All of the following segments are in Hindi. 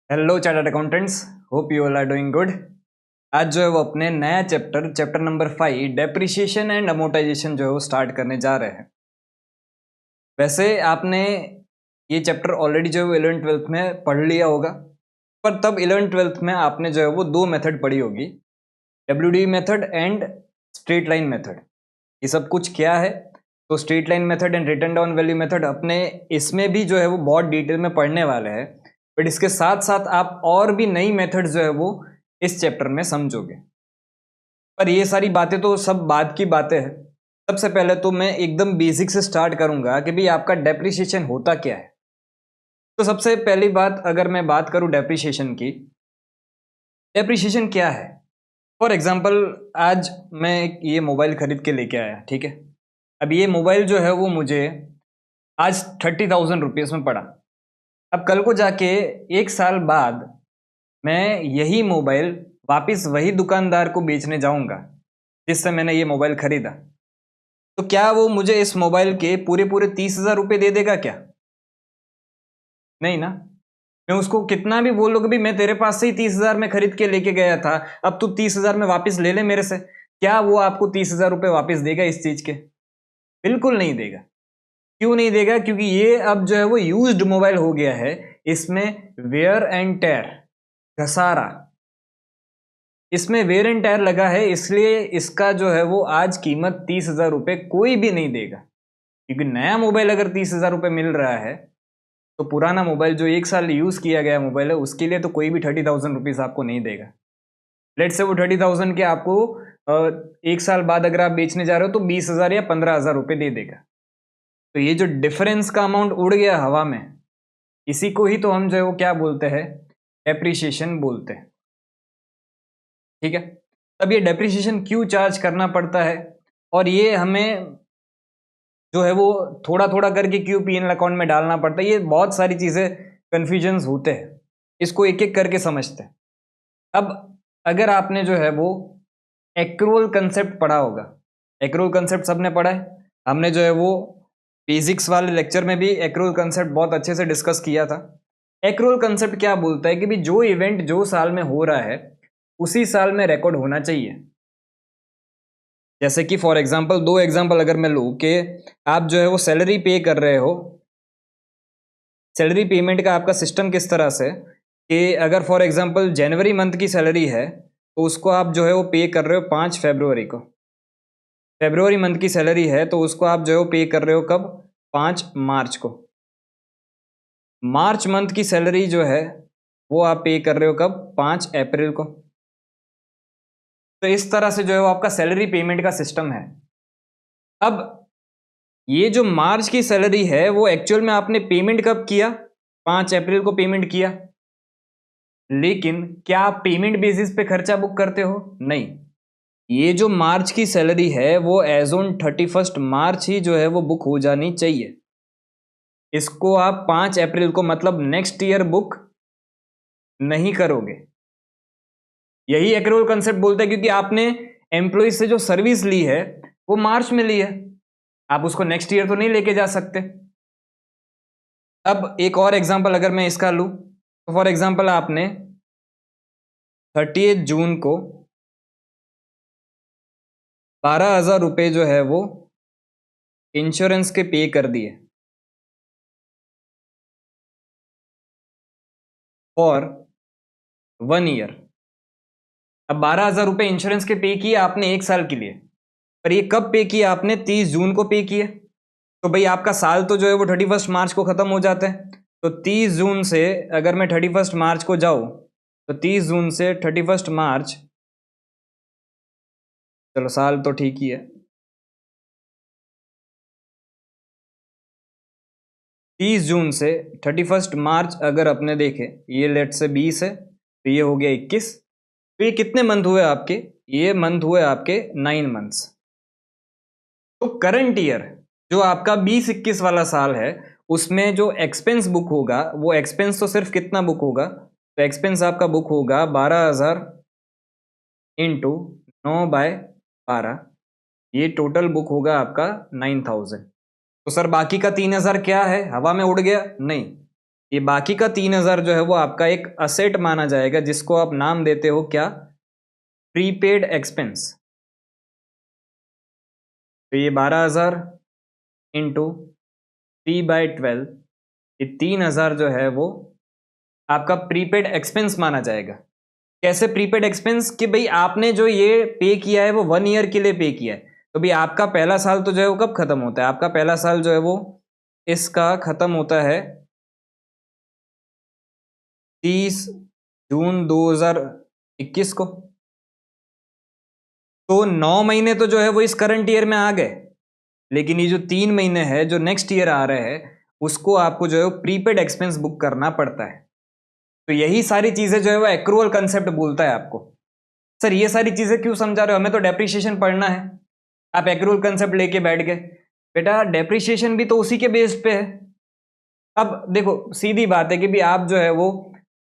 Hello chartered accountants, hope you all are doing good. आज जो है वो अपने नया chapter number 5 depreciation and amortisation जो है वो स्टार्ट करने जा रहे हैं। वैसे आपने ये चैप्टर ऑलरेडी जो है वो 11th-12th में पढ़ लिया होगा, पर तब 11th-12th में आपने जो है वो दो मेथड पढ़ी होगी, WD method and straight line method. ये सब कुछ क्या है? तो straight line method and return down value method अपने इसमें भी जो है वो बहुत डिटेल में पढ़ने वाले हैं, बट इसके साथ साथ आप और भी नई मेथड जो है वो इस चैप्टर में समझोगे। पर ये सारी बातें तो सब बाद की बातें हैं। सबसे पहले तो मैं एकदम बेसिक से स्टार्ट करूंगा कि भाई आपका डेप्रिसिएशन होता क्या है। तो सबसे पहली बात, अगर मैं बात करूं डेप्रिसिएशन की, डेप्रिसिएशन क्या है? फॉर एग्जाम्पल, आज मैं ये मोबाइल खरीद के लेके आया, ठीक है। अब ये मोबाइल जो है वो मुझे आज 30,000 रुपीज़ में पड़ा। अब कल को जाके 1 साल बाद मैं यही मोबाइल वापस वही दुकानदार को बेचने जाऊंगा जिससे मैंने ये मोबाइल खरीदा। तो क्या वो मुझे इस मोबाइल के पूरे पूरे 30,000 रुपये दे देगा क्या? नहीं ना। मैं उसको कितना भी बोल लूँ कि भाई मैं तेरे पास से ही 30,000 में खरीद के लेके गया था, अब तू 30,000 में वापस ले ले मेरे से, क्या वो आपको 30,000 रुपये वापस देगा इस चीज के? बिल्कुल नहीं देगा। क्यों नहीं देगा? क्योंकि ये अब जो है वो यूज्ड मोबाइल हो गया है। इसमें वेयर एंड टेयर, घसारा, इसमें वेयर एंड टायर लगा है, इसलिए इसका जो है वो आज कीमत 30,000 रुपये कोई भी नहीं देगा। क्योंकि नया मोबाइल अगर 30,000 रुपये मिल रहा है तो पुराना मोबाइल जो 1 साल यूज किया गया मोबाइल है उसके लिए तो कोई भी 30,000 रुपीज आपको नहीं देगा। लेट से वो 30,000 के आपको 1 साल बाद अगर आप बेचने जा रहे हो तो 20,000 या 15,000 रुपये दे देगा। तो ये जो डिफरेंस का अमाउंट उड़ गया हवा में, इसी को ही तो हम जो है वो क्या बोलते हैं, एप्रिसिएशन बोलते हैं। ठीक है। अब ये डेप्रिसिएशन क्यों चार्ज करना पड़ता है और ये हमें जो है वो थोड़ा थोड़ा करके क्यों पीएनएल अकाउंट में डालना पड़ता है, ये बहुत सारी चीज़ें कन्फ्यूजन्स होते हैं। इसको एक एक करके समझते हैं। अब अगर आपने जो है वो एक्रूअल कंसेप्ट पढ़ा होगा, एक्रूअल कंसेप्ट सबने पढ़ा है। हमने जो है वो फिजिक्स वाले लेक्चर में भी एक्रूअल कंसेप्ट बहुत अच्छे से डिस्कस किया था। एक्रूअल कंसेप्ट क्या बोलता है कि भी जो इवेंट जो साल में हो रहा है उसी साल में रिकॉर्ड होना चाहिए। जैसे कि फॉर एग्जांपल, दो एग्जांपल अगर मैं लूँ कि आप जो है वो सैलरी पे कर रहे हो, सैलरी पेमेंट का आपका सिस्टम किस तरह से कि अगर फॉर एग्जांपल जनवरी मंथ की सैलरी है तो उसको आप जो है वो पे कर रहे हो 5 फरवरी को। फरवरी मंथ की सैलरी है तो उसको आप जो है वो पे कर रहे हो कब? 5 मार्च को। मार्च मंथ की सैलरी जो है वो आप पे कर रहे हो कब? 5 अप्रैल को। तो इस तरह से जो है वो आपका सैलरी पेमेंट का सिस्टम है। अब ये जो मार्च की सैलरी है वो एक्चुअल में आपने पेमेंट कब किया? 5 अप्रैल को पेमेंट किया। लेकिन क्या आप पेमेंट बेसिस पे खर्चा बुक करते हो? नहीं। ये जो मार्च की सैलरी है वो एज ऑन 31 मार्च ही जो है वो बुक हो जानी चाहिए। इसको आप 5 अप्रैल को मतलब नेक्स्ट ईयर बुक नहीं करोगे। यही एक्रूअल कंसेप्ट बोलता है, क्योंकि आपने एम्प्लॉय से जो सर्विस ली है वो मार्च में ली है, आप उसको नेक्स्ट ईयर तो नहीं लेके जा सकते। अब एक और एग्जांपल अगर मैं इसका लूं तो फॉर एग्जांपल आपने 30 जून को 12,000 रुपये जो है वो इंश्योरेंस के पे कर दिए फॉर 1 ईयर। अब 12,000 रुपये इंश्योरेंस के पे किए आपने 1 साल के लिए, पर ये कब पे किया आपने? 30 जून को पे किए। तो भाई आपका साल तो जो है वो 31 मार्च को खत्म हो जाता है। तो 30 जून से अगर मैं 31 मार्च को जाऊं तो 30 जून से 31 मार्च, चलो साल तो ठीक ही है, 30 जून से 31 मार्च अगर अपने देखे, ये लेट से 20 है तो ये हो गया 21। तो ये कितने मंथ हुए आपके? ये मंथ हुए आपके 9 मंथ्स। तो करंट ईयर जो आपका 20-21 वाला साल है उसमें जो एक्सपेंस बुक होगा वो एक्सपेंस तो सिर्फ कितना बुक होगा? तो एक्सपेंस आपका बुक होगा 12,000 इंटू 9/12, ये टोटल बुक होगा आपका 9,000। तो सर बाकी का 3,000 क्या है, हवा में उड़ गया? नहीं, ये बाकी का 3,000 जो है वो आपका एक असेट माना जाएगा, जिसको आप नाम देते हो क्या, प्रीपेड एक्सपेंस। तो ये 12,000 इंटू 3/12, ये 3,000 जो है वो आपका प्रीपेड एक्सपेंस माना जाएगा। कैसे प्रीपेड एक्सपेंस, कि भाई आपने जो ये पे किया है वो 1 ईयर के लिए पे किया है, तो भाई आपका पहला साल तो जो है वो कब खत्म होता है, आपका पहला साल जो है वो इसका खत्म होता है 30 जून 2021 को। तो 9 महीने तो जो है वो इस करंट ईयर में आ गए, लेकिन ये जो 3 महीने है जो नेक्स्ट ईयर आ रहे हैं, उसको आपको जो है प्रीपेड एक्सपेंस बुक करना पड़ता है। तो यही सारी चीजें जो है वो एक्रूअल कंसेप्ट बोलता है आपको। सर ये सारी चीजें क्यों समझा रहे हो, हमें तो डेप्रिसिएशन पढ़ना है, आप एक्रूअल कंसेप्ट लेके बैठ गए। बेटा डेप्रिसिएशन भी तो उसी के बेस पे है। अब देखो सीधी बात है कि भी आप जो है वो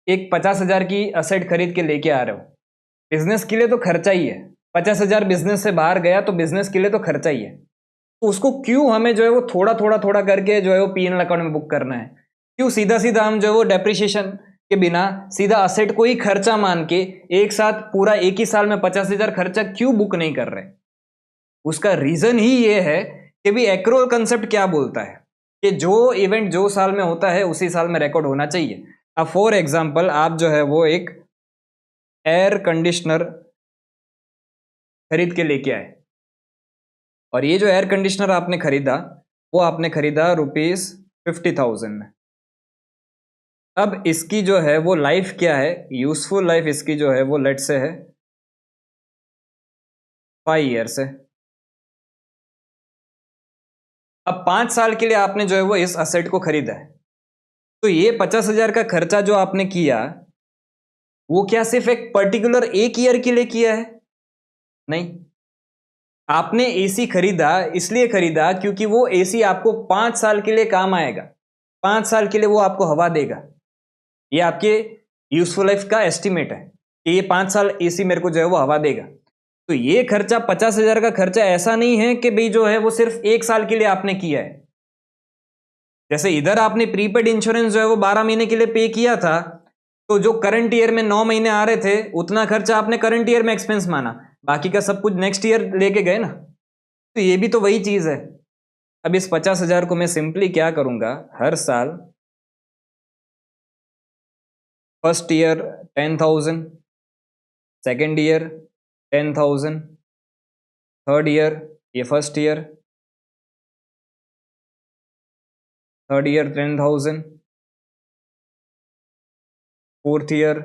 एक 50,000 की असेट खरीद के लेके आ रहे हो, बिजनेस के लिए तो खर्चा ही है, 50,000 बिजनेस से बाहर गया तो बिजनेस के लिए तो खर्चा ही है। तो उसको क्यों हमें जो है वो थोड़ा थोड़ा थोड़ा करके जो है वो पीएनएल अकाउंट में बुक करना है, क्यों सीधा सीधा हम जो है वो डेप्रिसिएशन के बिना सीधा असेट को ही खर्चा मान के एक साथ पूरा एक ही साल में 50,000 खर्चा क्यों बुक नहीं कर रहे। उसका रीजन ही ये है कि भी एक्रूअल कंसेप्ट क्या बोलता है कि जो इवेंट जो साल में होता है उसी साल में रिकॉर्ड होना चाहिए। अब फॉर एग्जांपल आप जो है वो एक एयर कंडीशनर खरीद के लेके आए, और ये जो एयर कंडीशनर आपने खरीदा वो आपने खरीदा ₹50,000 में। अब इसकी जो है वो लाइफ क्या है, यूजफुल लाइफ इसकी जो है वो लेट से है 5 ईयर्स है। अब 5 साल के लिए आपने जो है वो इस असेट को खरीदा है, तो ये 50,000 का खर्चा जो आपने किया वो क्या सिर्फ एक पर्टिकुलर एक ईयर के लिए किया है, नहीं। आपने एसी खरीदा इसलिए खरीदा क्योंकि वो एसी आपको 5 साल के लिए काम आएगा, 5 साल के लिए वो आपको हवा देगा। ये आपके यूजफुल लाइफ का एस्टिमेट है कि ये 5 साल एसी मेरे को जो है वो हवा देगा। तो ये खर्चा 50,000 का खर्चा ऐसा नहीं है कि भाई जो है वो सिर्फ एक साल के लिए आपने किया है। जैसे इधर आपने प्रीपेड इंश्योरेंस जो है वो 12 महीने के लिए पे किया था, तो जो करंट ईयर में 9 महीने आ रहे थे उतना खर्चा आपने करंट ईयर में एक्सपेंस माना, बाकी का सब कुछ नेक्स्ट ईयर लेके गए ना। तो ये भी तो वही चीज है। अब इस 50,000 को मैं सिंपली क्या करूंगा, हर साल first year 10,000, second year 10,000, third year, ये first year, third year 10,000, fourth year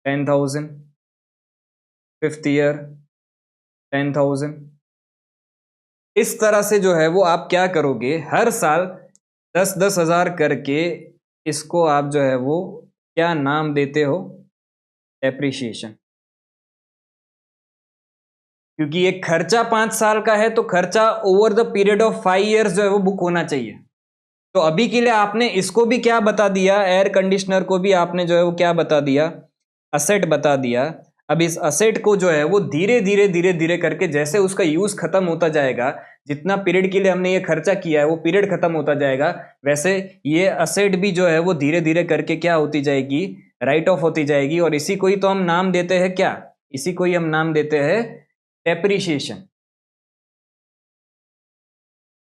10,000, fifth year 10,000। इस तरह से जो है वो आप क्या करोगे, हर साल 10-10 हजार करके इसको आप जो है वो क्या नाम देते हो, डेप्रिसिएशन। क्योंकि ये खर्चा 5 साल का है तो खर्चा over the period of 5 years जो है वो बुक होना चाहिए। तो अभी के लिए आपने इसको भी क्या बता दिया, एयर कंडीशनर को भी आपने जो है वो क्या बता दिया, असेट बता दिया। अब इस असेट को जो है वो धीरे धीरे धीरे धीरे करके जैसे उसका यूज खत्म होता जाएगा, जितना पीरियड के लिए हमने ये खर्चा किया है वो पीरियड खत्म होता जाएगा, वैसे ये असेट भी जो है वो धीरे धीरे करके क्या होती जाएगी, राइट ऑफ होती जाएगी। और इसी को ही तो हम नाम देते हैं क्या, इसी को ही हम नाम देते हैं डेप्रिसिएशन।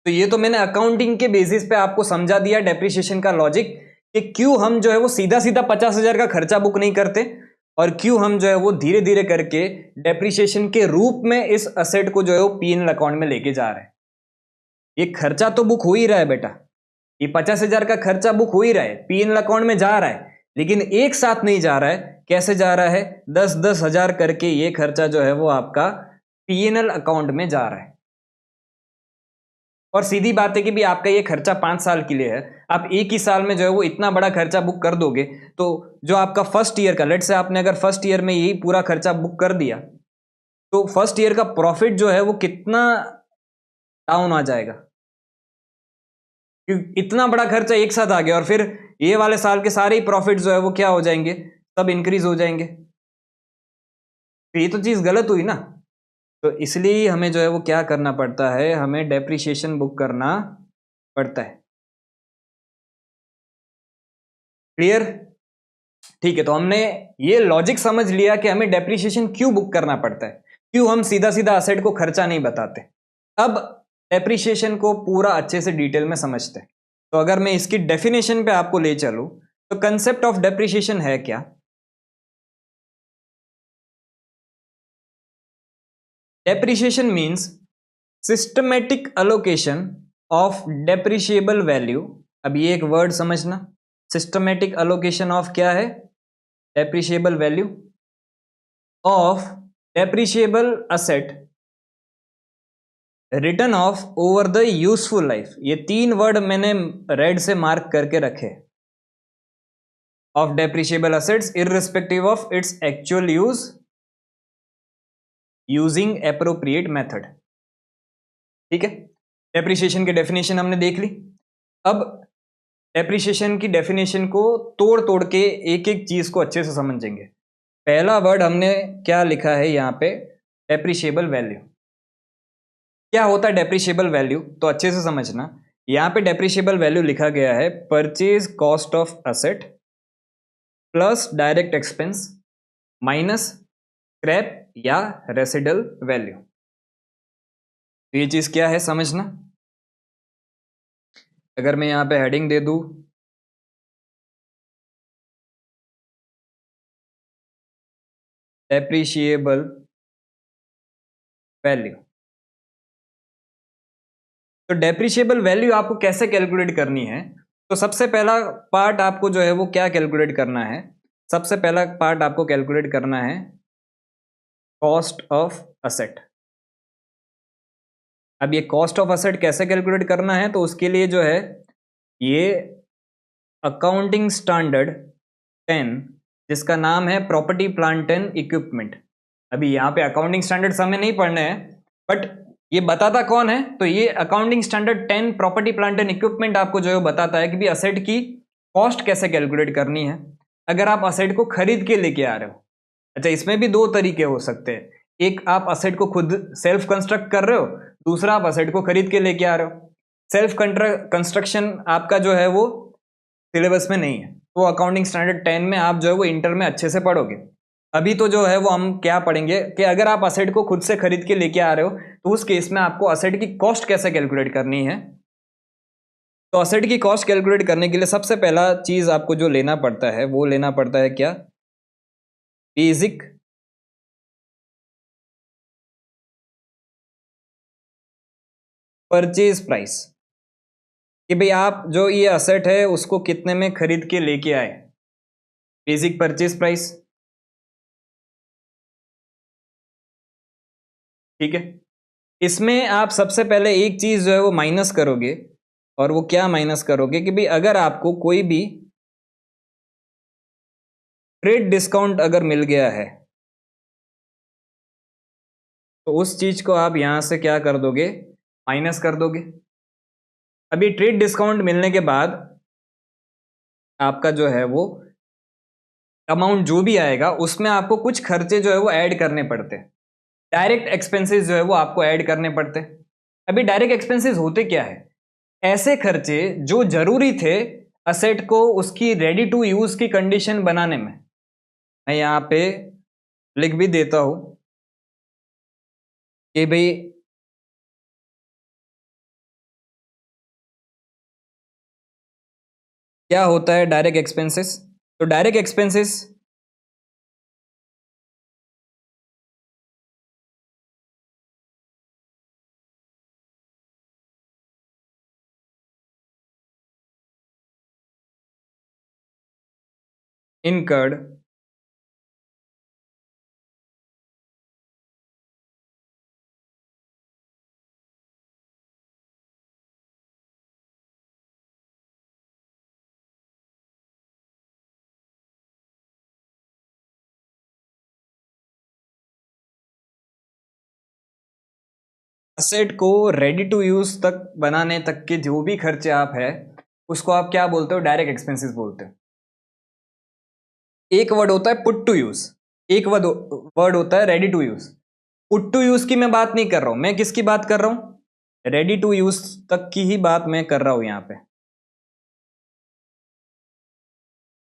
तो ये तो मैंने अकाउंटिंग के बेसिस पे आपको समझा दिया डेप्रिसिएशन का लॉजिक, कि क्यों हम जो है वो सीधा सीधा 50,000 का खर्चा बुक नहीं करते, और क्यों हम जो है वो धीरे धीरे करके डेप्रिसिएशन के रूप में इस असेट को जो है वो पीएनएल अकाउंट में लेके जा रहे हैं। ये खर्चा तो बुक हो ही रहा है बेटा, ये 50,000 का खर्चा बुक हो ही रहा है, पीएनएल अकाउंट में जा रहा है, लेकिन एक साथ नहीं जा रहा है। कैसे जा रहा है, 10-10 हजार करके ये खर्चा जो है वो आपका पीएनएल अकाउंट में जा रहा है। और सीधी बात है कि भी आपका ये खर्चा 5 साल के लिए है, आप एक ही साल में जो है वो इतना बड़ा खर्चा बुक कर दोगे, तो जो आपका फर्स्ट ईयर का, लेट से आपने अगर फर्स्ट ईयर में यही पूरा खर्चा बुक कर दिया, तो फर्स्ट ईयर का प्रॉफिट जो है वो कितना डाउन आ जाएगा, क्योंकि इतना बड़ा खर्चा एक साथ आ गया, और फिर ये वाले साल के सारे ही प्रॉफिट जो है वो क्या हो जाएंगे, सब इंक्रीज हो जाएंगे। तो ये तो चीज गलत हुई ना। तो इसलिए हमें जो है वो क्या करना पड़ता है, हमें डेप्रिसिएशन बुक करना पड़ता है। क्लियर? ठीक है, तो हमने ये लॉजिक समझ लिया कि हमें डेप्रिसिएशन क्यों बुक करना पड़ता है, क्यों हम सीधा सीधा असेट को खर्चा नहीं बताते। अब डेप्रिसिएशन को पूरा अच्छे से डिटेल में समझते हैं। तो अगर मैं इसकी डेफिनेशन पे आपको ले चलूं, तो कंसेप्ट ऑफ डेप्रिसिएशन है क्या? Depreciation means systematic allocation of depreciable value. अब ये एक वर्ड समझना, सिस्टमेटिक अलोकेशन ऑफ क्या है? Depreciable value of depreciable asset return of over the useful life. ये तीन वर्ड मैंने रेड से मार्क करके रखे, of depreciable assets irrespective of its actual use using appropriate method. ठीक है, डेप्रिसिएशन की डेफिनेशन हमने देख ली। अब डेप्रिसिएशन की डेफिनेशन को तोड़ तोड़ के एक एक चीज को अच्छे से समझेंगे। पहला वर्ड हमने क्या लिखा है यहाँ पे? Depreciable value. क्या होता है डेप्रिशिएबल वैल्यू? तो अच्छे से समझना, यहाँ पे डेप्रिशिएबल वैल्यू लिखा गया है purchase cost of asset plus direct expense minus scrap या रेसिडल वैल्यू। ये चीज क्या है समझना। अगर मैं यहाँ पे हेडिंग दे दूं डेप्रिशिएबल वैल्यू, तो डेप्रिशिएबल वैल्यू आपको कैसे कैलकुलेट करनी है? तो सबसे पहला पार्ट आपको जो है वो क्या कैलकुलेट करना है? सबसे पहला पार्ट आपको कैलकुलेट करना है कॉस्ट ऑफ असेट। अब ये कॉस्ट ऑफ असेट कैसे कैलकुलेट करना है? तो उसके लिए जो है ये अकाउंटिंग स्टैंडर्ड 10, जिसका नाम है प्रॉपर्टी प्लांट एंड इक्विपमेंट। अभी यहाँ पे अकाउंटिंग स्टैंडर्ड्स हमें नहीं पढ़ने हैं, बट ये बताता कौन है? तो ये accounting standard 10 property plant and equipment आपको जो है बताता है कि भी असेट की कॉस्ट कैसे कैलकुलेट करनी है अगर आप असेट को खरीद के लेके आ रहे हो। अच्छा, इसमें भी दो तरीके हो सकते हैं, एक आप असेट को खुद सेल्फ कंस्ट्रक्ट कर रहे हो, दूसरा आप असेट को खरीद के लेके आ रहे हो। सेल्फ कंस्ट्रक्शन आपका जो है वो सिलेबस में नहीं है, वो अकाउंटिंग स्टैंडर्ड 10 में आप जो है वो इंटर में अच्छे से पढ़ोगे। अभी तो जो है वो हम क्या पढ़ेंगे कि अगर आप असेट को खुद से खरीद के लेके आ रहे हो तो उस केस में आपको असेट की कॉस्ट कैसे कैलकुलेट करनी है। तो असेट की कॉस्ट कैलकुलेट करने के लिए सबसे पहला चीज आपको जो लेना पड़ता है वो लेना पड़ता है क्या? बेसिक परचेज प्राइस, कि भाई आप जो ये असेट है उसको कितने में खरीद के लेके आए। बेसिक परचेज प्राइस, ठीक है। इसमें आप सबसे पहले एक चीज जो है वो माइनस करोगे, और वो क्या माइनस करोगे कि भाई अगर आपको कोई भी ट्रेड डिस्काउंट अगर मिल गया है तो उस चीज को आप यहां से क्या कर दोगे? माइनस कर दोगे। अभी ट्रेड डिस्काउंट मिलने के बाद आपका जो है वो अमाउंट जो भी आएगा उसमें आपको कुछ खर्चे जो है वो ऐड करने पड़ते हैं, डायरेक्ट एक्सपेंसेस जो है वो आपको ऐड करने पड़ते हैं। अभी डायरेक्ट एक्सपेंसेस होते क्या है? ऐसे खर्चे जो जरूरी थे असेट को उसकी रेडी टू यूज की कंडीशन बनाने में। मैं यहां पे लिख भी देता हूं कि भाई क्या होता है डायरेक्ट एक्सपेंसेस। तो डायरेक्ट एक्सपेंसेस इनकर्ड असेट को रेडी टू यूज तक बनाने तक के जो भी खर्चे आप है उसको आप क्या बोलते हो? डायरेक्ट एक्सपेंसेस बोलते हो। एक वर्ड होता है पुट टू यूज, एक वर्ड होता है ready to use. Put to use की मैं बात नहीं कर रहा हूं, मैं किसकी बात कर रहा हूं? रेडी टू यूज तक की ही बात मैं कर रहा हूं यहां पे।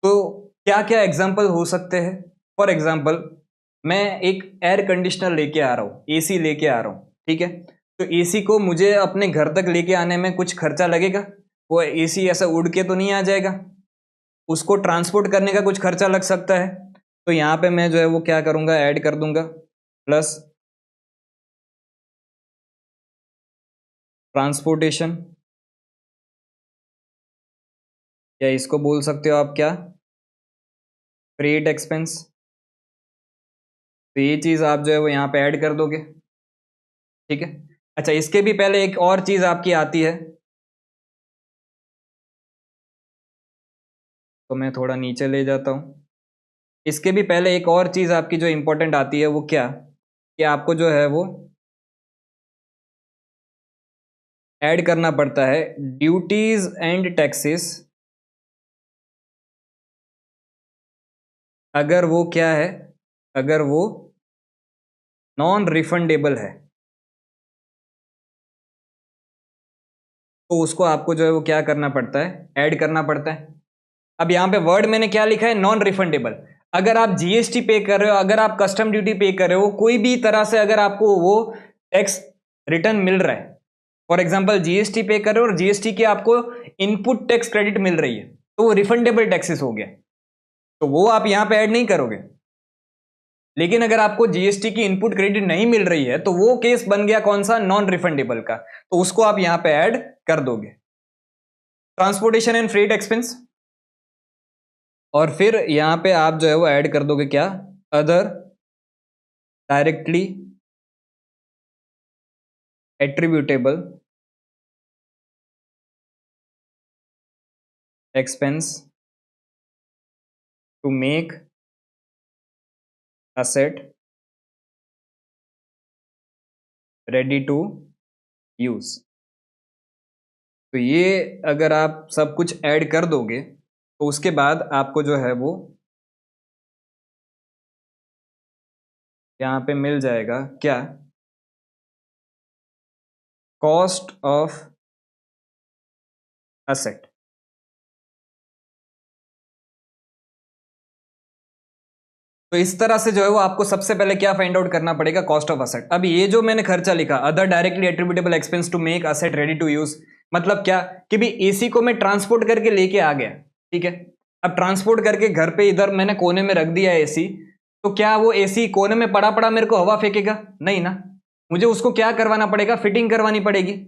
तो क्या क्या एग्जाम्पल हो सकते हैं? फॉर एग्जाम्पल मैं एक एयर कंडीशनर लेके आ रहा हूँ, एसी लेके आ रहा हूँ, ठीक है। तो एसी को मुझे अपने घर तक लेके आने में कुछ खर्चा लगेगा? वो एसी ऐसा उड़ के तो नहीं आ जाएगा, उसको ट्रांसपोर्ट करने का कुछ खर्चा लग सकता है। तो यहाँ पे मैं जो है वो क्या करूँगा, ऐड कर दूंगा प्लस ट्रांसपोर्टेशन, या इसको बोल सकते हो आप क्या, फ्रेट एक्सपेंस। तो ये चीज़ आप जो है वो यहाँ पे ऐड कर दोगे, ठीक है। अच्छा, इसके भी पहले एक और चीज़ आपकी आती है, तो मैं थोड़ा नीचे ले जाता हूँ। इसके भी पहले एक और चीज़ आपकी जो इंपॉर्टेंट आती है वो क्या, कि आपको जो है वो ऐड करना पड़ता है ड्यूटीज एंड टैक्सेस, अगर वो क्या है, अगर वो नॉन रिफंडेबल है, तो उसको आपको जो है वो क्या करना पड़ता है, ऐड करना पड़ता है। अब यहाँ पे वर्ड मैंने क्या लिखा है, नॉन रिफंडेबल। अगर आप जीएसटी पे कर रहे हो, अगर आप कस्टम ड्यूटी पे कर रहे हो, कोई भी तरह से अगर आपको वो टैक्स रिटर्न मिल रहा है, फॉर एग्जांपल जीएसटी पे कर रहे हो और जीएसटी की आपको इनपुट टैक्स क्रेडिट मिल रही है, तो वो रिफंडेबल टैक्सेस हो गया, तो वो आप यहां पे ऐड नहीं करोगे। लेकिन अगर आपको जीएसटी की इनपुट क्रेडिट नहीं मिल रही है, तो वो केस बन गया कौन सा, नॉन रिफंडेबल का, तो उसको आप यहां पे ऐड कर दोगे, ट्रांसपोर्टेशन एंड फ्रेट एक्सपेंस। और फिर यहां पे आप जो है वो ऐड कर दोगे क्या, other directly attributable expense to make asset ready to use. तो ये अगर आप सब कुछ ऐड कर दोगे, तो उसके बाद आपको जो है वो यहाँ पे मिल जाएगा क्या, कॉस्ट ऑफ असेट। तो इस तरह से जो है वो आपको सबसे पहले क्या फाइंड आउट करना पड़ेगा, कॉस्ट ऑफ असेट। अब ये जो मैंने खर्चा लिखा, other directly attributable expense to make asset ready to use, मतलब क्या कि भी एसी को मैं ट्रांसपोर्ट करके लेके आ गया, ठीक है। अब ट्रांसपोर्ट करके घर पे इधर मैंने कोने में रख दिया एसी, तो क्या वो एसी कोने में पड़ा पड़ा मेरे को हवा फेंकेगा? नहीं ना, मुझे उसको क्या करवाना पड़ेगा, फिटिंग करवानी पड़ेगी।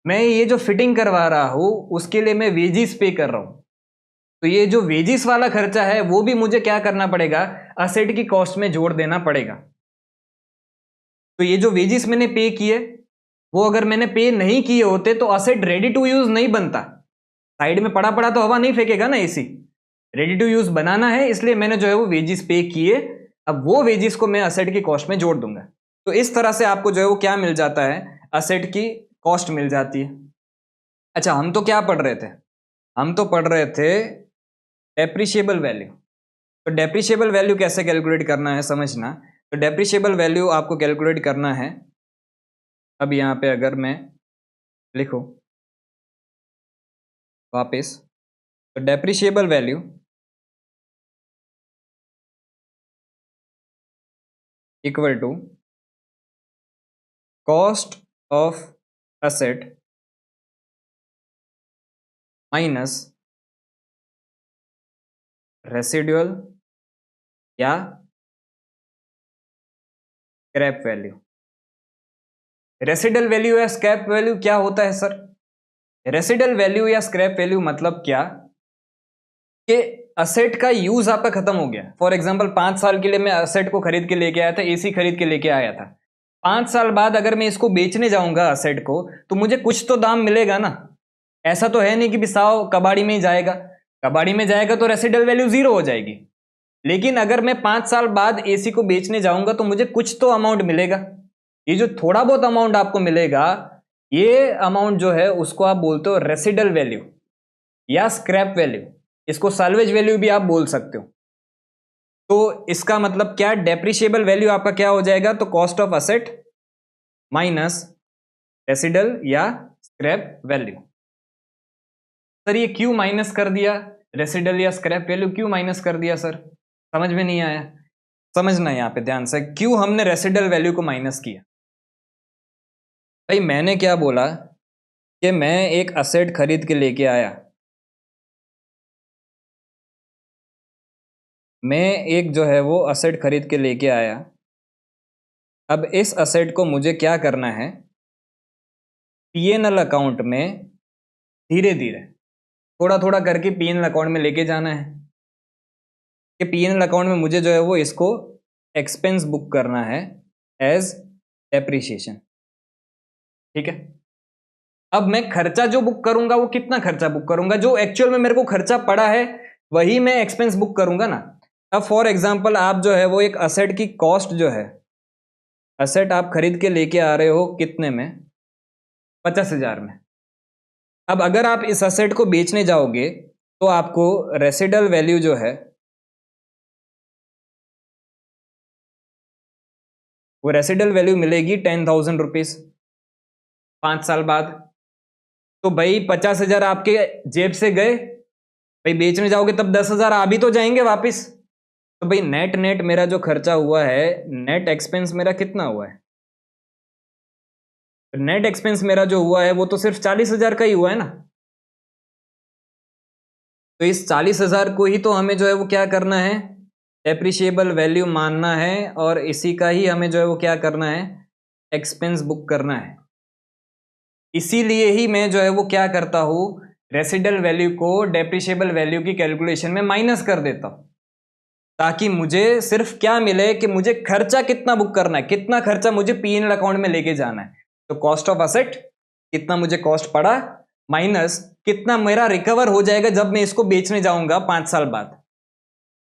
मैं ये जो फिटिंग करवा रहा हूं उसके लिए मैं वेजिस पे कर रहा हूं, तो ये जो वेजिस वाला खर्चा है वो भी मुझे क्या करना पड़ेगा, असेट की कॉस्ट में जोड़ देना पड़ेगा। तो ये जो वेजिस मैंने पे किए, वो अगर मैंने पे नहीं किए होते तो असेट रेडी टू यूज नहीं बनता, साइड में पड़ा पड़ा तो हवा नहीं फेंकेगा ना एसी, रेडी टू यूज बनाना है, इसलिए मैंने जो है वो वेजिस पे किए। अब वो वेजिस को मैं असेट की कॉस्ट में जोड़ दूंगा, तो इस तरह से आपको जो है वो क्या मिल जाता है, असेट की कॉस्ट मिल जाती है। अच्छा, हम तो क्या पढ़ रहे थे, हम तो पढ़ रहे थे डेप्रिशिएबल वैल्यू। तो डेप्रिशिएबल वैल्यू कैसे कैलकुलेट करना है समझना। तो डेप्रिशिएबल वैल्यू आपको कैलकुलेट करना है, अब यहाँ पे अगर मैं लिखो वापस, तो depreciable value equal to cost of asset minus residual या स्क्रैप वैल्यू। रेसिडुअल वैल्यू या स्क्रैप वैल्यू क्या होता है सर? रेसिडुअल वैल्यू या स्क्रैप वैल्यू मतलब क्या, कि असेट का यूज आपका खत्म हो गया। फॉर एग्जांपल 5 साल के लिए मैं असेट को खरीद के लेके आया था, एसी खरीद के लेके आया था, 5 साल बाद अगर मैं इसको बेचने जाऊंगा असेट को, तो मुझे कुछ तो दाम मिलेगा ना। ऐसा तो है नहीं कि बिसाओ कबाड़ी में ही जाएगा, कबाड़ी में जाएगा तो रेसिडुअल वैल्यू जीरो हो जाएगी। लेकिन अगर मैं 5 साल बाद एसी को बेचने जाऊंगा तो मुझे कुछ तो अमाउंट मिलेगा। ये जो थोड़ा बहुत अमाउंट आपको मिलेगा, ये अमाउंट जो है उसको आप बोलते हो रेसिडुअल वैल्यू या स्क्रैप वैल्यू, इसको सैल्वेज वैल्यू भी आप बोल सकते हो। तो इसका मतलब क्या, डेप्रिशिएबल वैल्यू आपका क्या हो जाएगा, तो cost of asset minus residual या स्क्रैप वैल्यू। सर ये क्यों माइनस कर दिया, रेसिडल या स्क्रैप वैल्यू क्यों माइनस कर दिया सर? समझ में नहीं आया। समझना यहाँ पे ध्यान से, क्यों हमने रेसिडल वैल्यू को माइनस किया। भाई मैंने क्या बोला कि मैं एक असेट खरीद के लेके आया, मैं एक जो है वो असेट खरीद के लेके आया। अब इस असेट को मुझे क्या करना है, पीएनएल अकाउंट में धीरे धीरे थोड़ा थोड़ा करके पीएनएल अकाउंट में लेके जाना है कि पीएनएल अकाउंट में मुझे जो है वो इसको एक्सपेंस बुक करना है एज डेप्रिसिएशन। ठीक है, अब मैं खर्चा जो बुक करूंगा वो कितना खर्चा बुक करूंगा, जो एक्चुअल में मेरे को खर्चा पड़ा है वही मैं एक्सपेंस बुक करूंगा ना। अब फॉर एग्जांपल आप जो है वो एक असेट की कॉस्ट जो है, असेट आप खरीद के लेके आ रहे हो कितने में, 50,000 में। अब अगर आप इस असेट को बेचने जाओगे तो आपको रेसिडल वैल्यू जो है वो रेसिडल वैल्यू मिलेगी 10,000 रुपीज 5 साल बाद। तो भाई 50,000 आपके जेब से गए, भाई बेचने जाओगे तब 10,000 आ भी तो जाएंगे वापिस। तो भाई नेट नेट मेरा जो खर्चा हुआ है, नेट एक्सपेंस मेरा कितना हुआ है, नेट एक्सपेंस मेरा जो हुआ है वो तो सिर्फ 40,000 का ही हुआ है ना। तो इस 40,000 को ही तो हमें जो है वो क्या करना है, डेप्रिशिएबल वैल्यू मानना है, और इसी का ही हमें जो है वो क्या करना है, एक्सपेंस बुक करना है। इसीलिए ही मैं जो है वो क्या करता हूं, रेसिडल वैल्यू को डेप्रिशिएबल वैल्यू की कैलकुलेशन में माइनस कर देता हूं, ताकि मुझे सिर्फ क्या मिले कि मुझे खर्चा कितना बुक करना है, कितना खर्चा मुझे पीएनएल अकाउंट में लेके जाना है। तो कॉस्ट ऑफ असेट कितना मुझे कॉस्ट पड़ा, माइनस कितना मेरा रिकवर हो जाएगा जब मैं इसको बेचने जाऊंगा 5 साल बाद।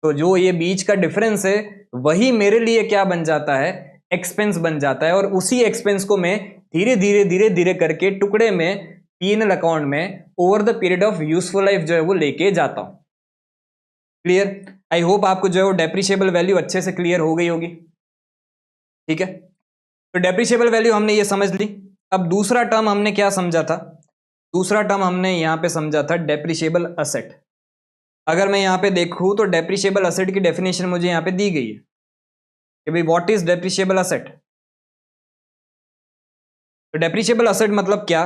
तो जो ये बीच का डिफरेंस है वही मेरे लिए क्या बन जाता है, एक्सपेंस बन जाता है, और उसी एक्सपेंस को मैं धीरे धीरे धीरे धीरे करके टुकड़े में पीएनएल अकाउंट में over the period of useful life जो है वो लेके जाता हूं। क्लियर? आई होप आपको जो है वो डेप्रिशिएबल वैल्यू अच्छे से क्लियर हो गई होगी। ठीक है, तो डेप्रिशिएबल वैल्यू हमने ये समझ ली। अब दूसरा टर्म हमने क्या समझा था, दूसरा टर्म हमने यहां पे समझा था डेप्रिशिएबल असेट। अगर मैं यहां पे देखूं तो डेप्रिशिएबल असेट की डेफिनेशन मुझे यहां पे दी गई है कि भाई व्हाट इज डेप्रिशिएबल असेट। तो डेप्रिशिएबल असेट मतलब क्या,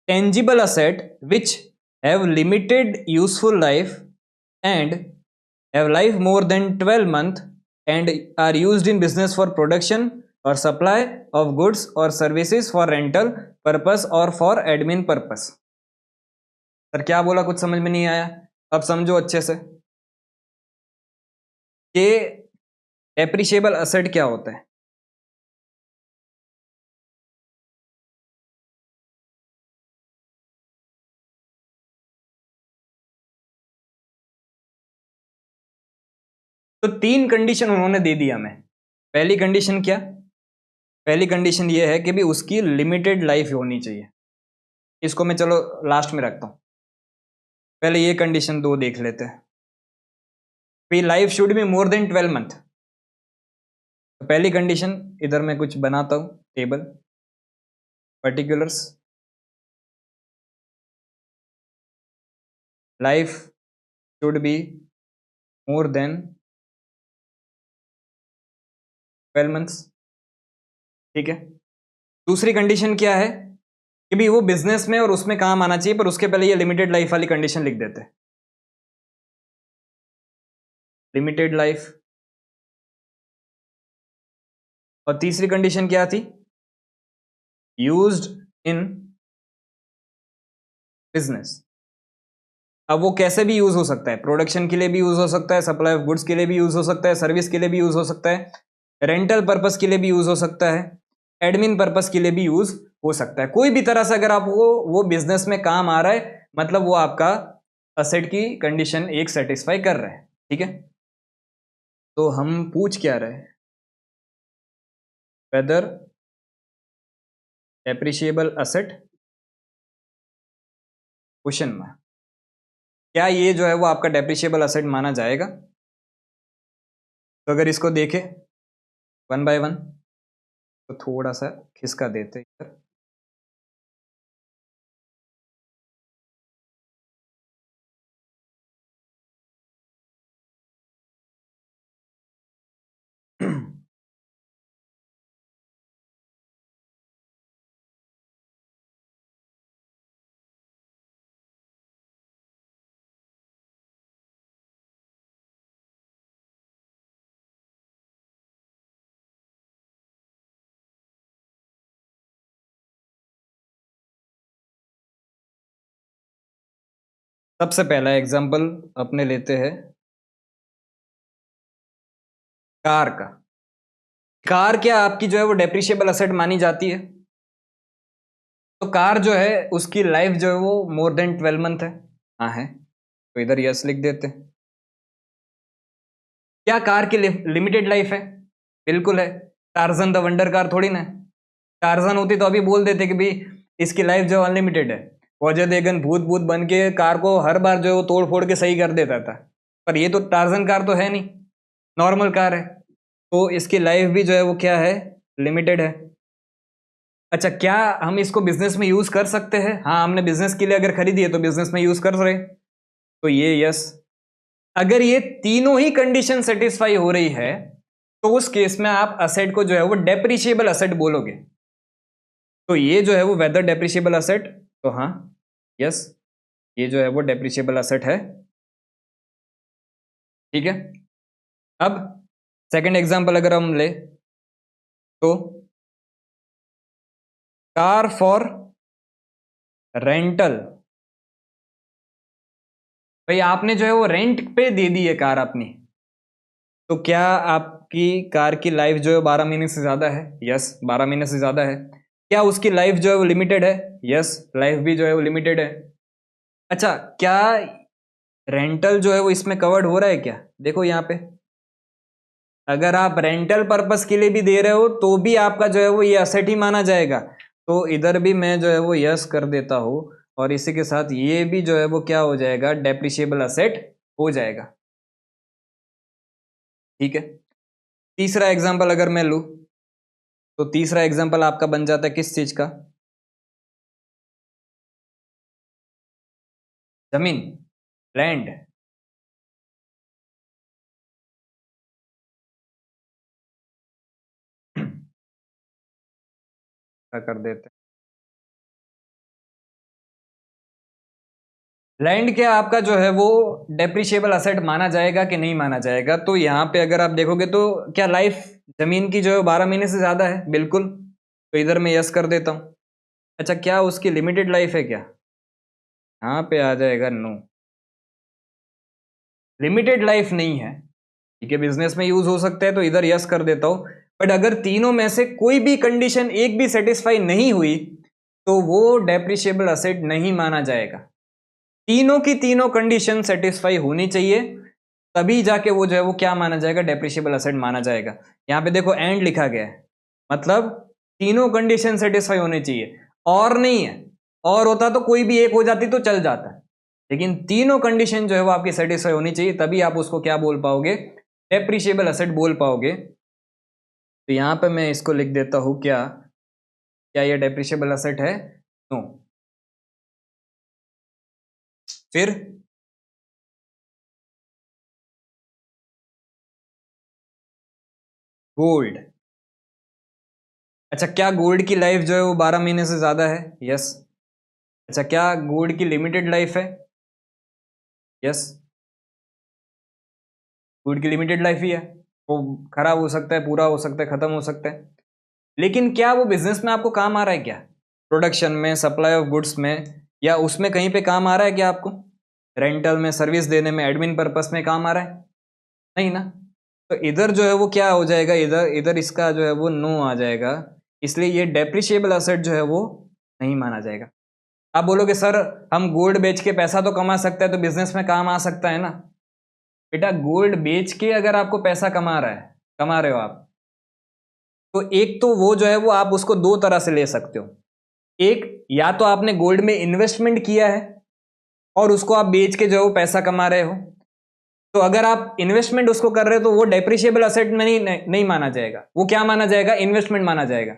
tangible asset which have limited useful life and have life more than 12 month and are used in business for production or supply of goods or services for rental purpose or for admin purpose। Sir क्या बोला, कुछ समझ में नहीं आया? अब समझो अच्छे से कि डेप्रिशिएबल असेट क्या होता है। तो 3 कंडीशन उन्होंने दे दिया हमें। पहली कंडीशन क्या, पहली कंडीशन ये है कि भी उसकी लिमिटेड लाइफ होनी चाहिए। इसको मैं चलो लास्ट में रखता हूं, पहले ये कंडीशन 2 देख लेते हैं। भी life should be more than 12 month। तो पहली कंडीशन, इधर मैं कुछ बनाता हूं table, particulars, life should be more than 12 months। ठीक है, दूसरी कंडीशन क्या है कि भी वो बिजनेस में और उसमें काम आना चाहिए, पर उसके पहले ये लिमिटेड लाइफ वाली कंडीशन लिख देते हैं, लिमिटेड लाइफ। और तीसरी कंडीशन क्या थी, यूज्ड इन बिजनेस। अब वो कैसे भी यूज हो सकता है, प्रोडक्शन के लिए भी यूज हो सकता है, सप्लाई ऑफ गुड्स के लिए भी यूज हो सकता है, सर्विस के लिए भी यूज हो सकता है, रेंटल पर्पस के लिए भी यूज हो सकता है, एडमिन पर्पस के लिए भी यूज हो सकता है। कोई भी तरह से अगर आपको वो बिजनेस में काम आ रहा है, मतलब वो आपका असेट की कंडीशन एक सेटिस्फाई कर रहे हैं। ठीक है, तो हम पूछ क्या रहे, वेदर डेप्रिशिएबल असेट, क्वेश्चन में क्या ये जो है वो आपका डेप्रिशिएबल असेट माना जाएगा। तो अगर इसको देखें वन बाय वन, तो थोड़ा सा खिसका देते इधर। सबसे पहला एग्जांपल अपने लेते हैं कार का। कार क्या आपकी जो है वो डेप्रिशिएबल असेट मानी जाती है? तो कार जो है उसकी लाइफ जो है वो मोर देन 12 मंथ है। हाँ है, तो इधर यस लिख देते हैं। क्या कार की लिमिटेड लाइफ है? बिल्कुल है। टार्जन द वंडर कार थोड़ी ना है। टार्जन होती तो अभी बोल देते कि भाई इसकी लाइफ जो अनलिमिटेड है। अजय देवगन भूत भूत बन के कार को हर बार जो है वो तोड़ फोड़ के सही कर देता था। पर ये तो टार्जन कार तो है नहीं, नॉर्मल कार है। तो इसकी लाइफ भी जो है वो क्या है, लिमिटेड है। अच्छा, क्या हम इसको बिजनेस में यूज कर सकते हैं? हाँ, हमने बिजनेस के लिए अगर खरीदी है तो बिजनेस में यूज कर रहे, तो ये यस। अगर ये तीनों ही कंडीशन सेटिस्फाई हो रही है तो उस केस में आप असेट को जो है वो डेप्रिशिएबल असेट बोलोगे। तो ये जो है वो वेदर डेप्रिशिएबल असेट, तो हाँ यस, ये जो है वो डेप्रिशिएबल असेट है। ठीक है। अब सेकंड एग्जांपल अगर हम ले तो कार फॉर रेंटल। भाई आपने जो है वो रेंट पे दे दी है कार अपनी, तो क्या आपकी कार की लाइफ जो है 12 महीने से ज्यादा है? यस, 12 महीने से ज्यादा है। क्या उसकी लाइफ जो है वो लिमिटेड है? यस, लाइफ भी जो है वो लिमिटेड है। अच्छा, क्या रेंटल जो है वो इसमें कवर्ड हो रहा है क्या? देखो यहाँ पे, अगर आप रेंटल पर्पस के लिए भी दे रहे हो तो भी आपका जो है वो ये असेट ही माना जाएगा। तो इधर भी मैं जो है वो यस कर देता हूं, और इसी के साथ ये भी जो है वो क्या हो जाएगा, डेप्रिशिएबल असेट हो जाएगा। ठीक है। तीसरा एग्जांपल अगर मैं लूं तो तीसरा एग्जांपल आपका बन जाता है किस चीज का? जमीन, लैंड। क्या कर देते, लैंड क्या आपका जो है वो डेप्रिशिएबल असेट माना जाएगा कि नहीं माना जाएगा? तो यहाँ पे अगर आप देखोगे तो क्या लाइफ जमीन की जो है 12 महीने से ज्यादा है? बिल्कुल, तो इधर मैं यस कर देता हूँ। अच्छा, क्या उसकी लिमिटेड लाइफ है क्या? यहाँ पे आ जाएगा नो, लिमिटेड लाइफ नहीं है। ठीक है, बिजनेस में यूज हो सकता है, तो इधर यस कर देता हूँ। बट अगर तीनों में से कोई भी कंडीशन एक भी सेटिस्फाई नहीं हुई तो वो डेप्रिशिएबल असेट नहीं माना जाएगा। तीनों की तीनों कंडीशन सेटिस्फाई होनी चाहिए, तभी जाके वो जो है वो क्या माना जाएगा, डेप्रिशिएबल असेट माना जाएगा। यहाँ पे देखो एंड लिखा गया है, मतलब तीनों कंडीशन सेटिस्फाई होनी चाहिए, और नहीं है। और होता तो कोई भी एक हो जाती तो चल जाता, लेकिन तीनों कंडीशन जो है वो आपकी सेटिस्फाई होनी चाहिए, तभी आप उसको क्या बोल पाओगे, डेप्रिशिएबल असेट बोल पाओगे। तो यहां पे मैं इसको लिख देता हूं, क्या क्या ये डेप्रिशिएबल असेट है? नो। फिर गोल्ड। अच्छा, क्या गोल्ड की लाइफ जो है वो 12 महीने से ज्यादा है? यस। अच्छा, क्या गोल्ड की लिमिटेड लाइफ है? यस, गोल्ड की लिमिटेड लाइफ ही है। वो खराब हो सकता है, पूरा हो सकता है, खत्म हो सकता है। लेकिन क्या वो बिजनेस में आपको काम आ रहा है क्या? प्रोडक्शन में, सप्लाई ऑफ गुड्स में, या उसमें कहीं पे काम आ रहा है क्या आपको? रेंटल में, सर्विस देने में, एडमिन पर्पस में काम आ रहा है? नहीं ना। तो इधर जो है वो क्या हो जाएगा, इधर इधर इसका जो है वो नो आ जाएगा। इसलिए ये डेप्रिशिएबल असेट जो है वो नहीं माना जाएगा। आप बोलोगे सर हम गोल्ड बेच के पैसा तो कमा सकते हैं, तो बिजनेस में काम आ सकता है ना। बेटा, गोल्ड बेच के अगर आपको पैसा कमा रहे हो आप, तो एक तो वो जो है वो आप उसको दो तरह से ले सकते हो। एक, या तो आपने गोल्ड में इन्वेस्टमेंट किया है और उसको आप बेच के जो है वो पैसा कमा रहे हो, तो अगर आप इन्वेस्टमेंट उसको कर रहे हो तो वो डेप्रिशिएबल असेट में नहीं माना जाएगा, वो क्या माना जाएगा, इन्वेस्टमेंट माना जाएगा।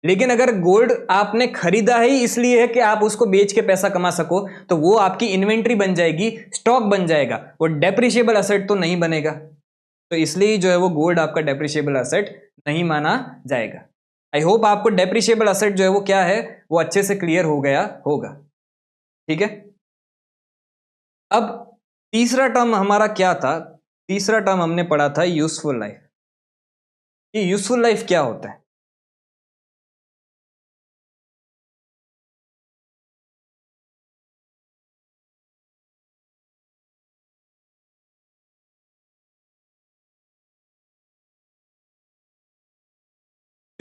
लेकिन अगर गोल्ड आपने खरीदा ही इसलिए है कि आप उसको बेच के पैसा कमा सको, तो वो आपकी इन्वेंट्री बन जाएगी, स्टॉक बन जाएगा, वो डेप्रिशिएबल असेट तो नहीं बनेगा। तो इसलिए जो है वो गोल्ड आपका डेप्रिशिएबल असेट नहीं माना जाएगा। आई होप आपको डेप्रिशिएबल असेट जो है वो क्या है वो अच्छे से क्लियर हो गया होगा। ठीक है। अब तीसरा टर्म हमारा क्या था? तीसरा टर्म हमने पढ़ा था यूजफुल लाइफ। ये यूजफुल लाइफ क्या होता है?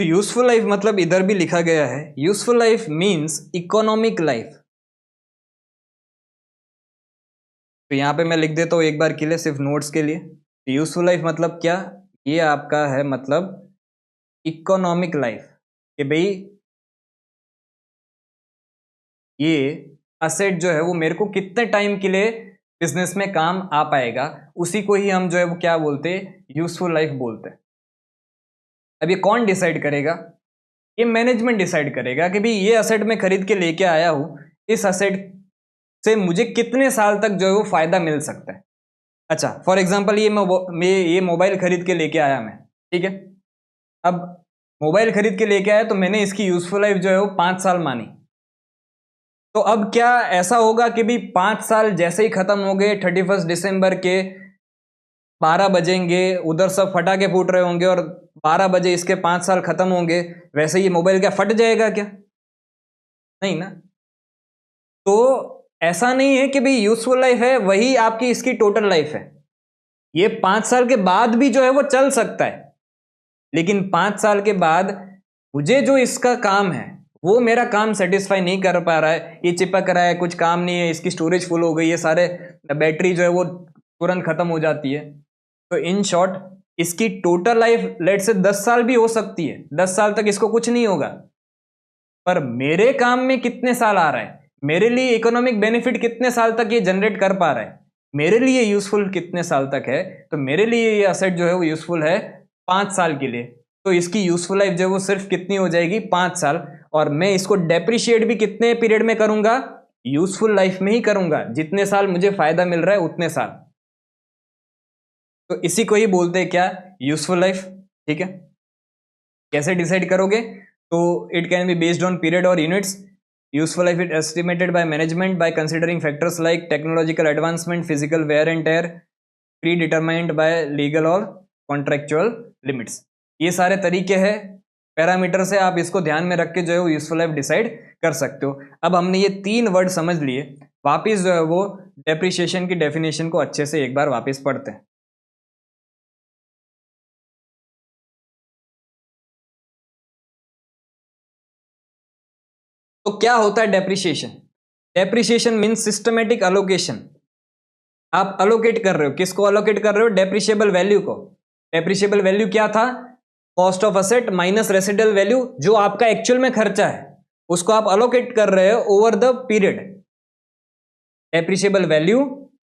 तो यूजफुल लाइफ मतलब इधर भी लिखा गया है, useful life means economic life. तो यहाँ पे मैं लिख देता हूँ एक बार के लिए सिर्फ नोट्स के लिए। यूजफुल लाइफ मतलब क्या, ये आपका है मतलब इकोनॉमिक लाइफ, कि भाई ये असेट जो है वो मेरे को कितने टाइम के लिए बिजनेस में काम आ पाएगा, उसी को ही हम जो है वो क्या बोलते हैं, यूजफुल लाइफ बोलते हैं। अब ये कौन डिसाइड करेगा, ये मैनेजमेंट डिसाइड करेगा कि भाई ये असेट मैं खरीद के लेके आया हूं, इस असेट से मुझे कितने साल तक जो है वो फायदा मिल सकता है। अच्छा फॉर एग्जांपल ये मोबाइल खरीद के लेके आया मैं, ठीक है। अब मोबाइल खरीद के लेके आया तो मैंने इसकी यूजफुल लाइफ जो है वो 5 साल मानी। तो अब क्या ऐसा होगा कि भी 5 साल जैसे ही खत्म हो गए, 31 दिसंबर के 12 बजेंगे, उधर सब फटाके फूट रहे होंगे और 12 बजे इसके 5 साल खत्म होंगे, वैसे ये मोबाइल क्या फट जाएगा क्या? नहीं ना। तो ऐसा नहीं है कि भाई यूजफुल लाइफ है वही आपकी इसकी टोटल लाइफ है। ये 5 साल के बाद भी जो है वो चल सकता है, लेकिन 5 साल के बाद मुझे जो इसका काम है वो मेरा काम सेटिस्फाई नहीं कर पा रहा है, ये चिपक रहा है, कुछ काम नहीं है, इसकी स्टोरेज फुल हो गई है, सारे बैटरी जो है वो तुरंत खत्म हो जाती है। तो इन शॉर्ट इसकी टोटल लाइफ लेट से 10 साल भी हो सकती है, 10 साल तक इसको कुछ नहीं होगा, पर मेरे काम में कितने साल आ रहा है, मेरे लिए इकोनॉमिक बेनिफिट कितने साल तक ये जनरेट कर पा रहा है, मेरे लिए यूजफुल कितने साल तक है, तो मेरे लिए ये असेट जो है वो यूजफुल है 5 साल के लिए। तो इसकी यूजफुल लाइफ जो है वो सिर्फ कितनी हो जाएगी, 5 साल। और मैं इसको डेप्रिशिएट भी कितने पीरियड में करूंगा, यूजफुल लाइफ में ही करूंगा, जितने साल मुझे फायदा मिल रहा है उतने साल। तो इसी को ही बोलते हैं क्या, यूजफुल लाइफ। ठीक है, कैसे डिसाइड करोगे, तो it can be based on period और units. Useful life it estimated by management by considering factors like technological advancement, physical wear and tear, predetermined by legal और कॉन्ट्रेक्चुअल लिमिट्स। ये सारे तरीके हैं, पैरामीटर से आप इसको ध्यान में रख के जो है वो यूजफुल लाइफ डिसाइड कर सकते हो। अब हमने ये 3 वर्ड समझ लिए, वापिस जो है वो डेप्रिसिएशन की डेफिनेशन को अच्छे से एक बार वापिस पढ़ते हैं। तो क्या होता है depreciation? Depreciation means systematic allocation. आप अलोकेट कर रहे हो, किसको अलोकेट कर रहे हो, डेप्रिशिएबल वैल्यू को। डेप्रिशिएबल वैल्यू क्या था, cost of asset minus residual value, जो आपका एक्चुअल में खर्चा है उसको आप अलोकेट कर रहे हो over the period. Depreciable value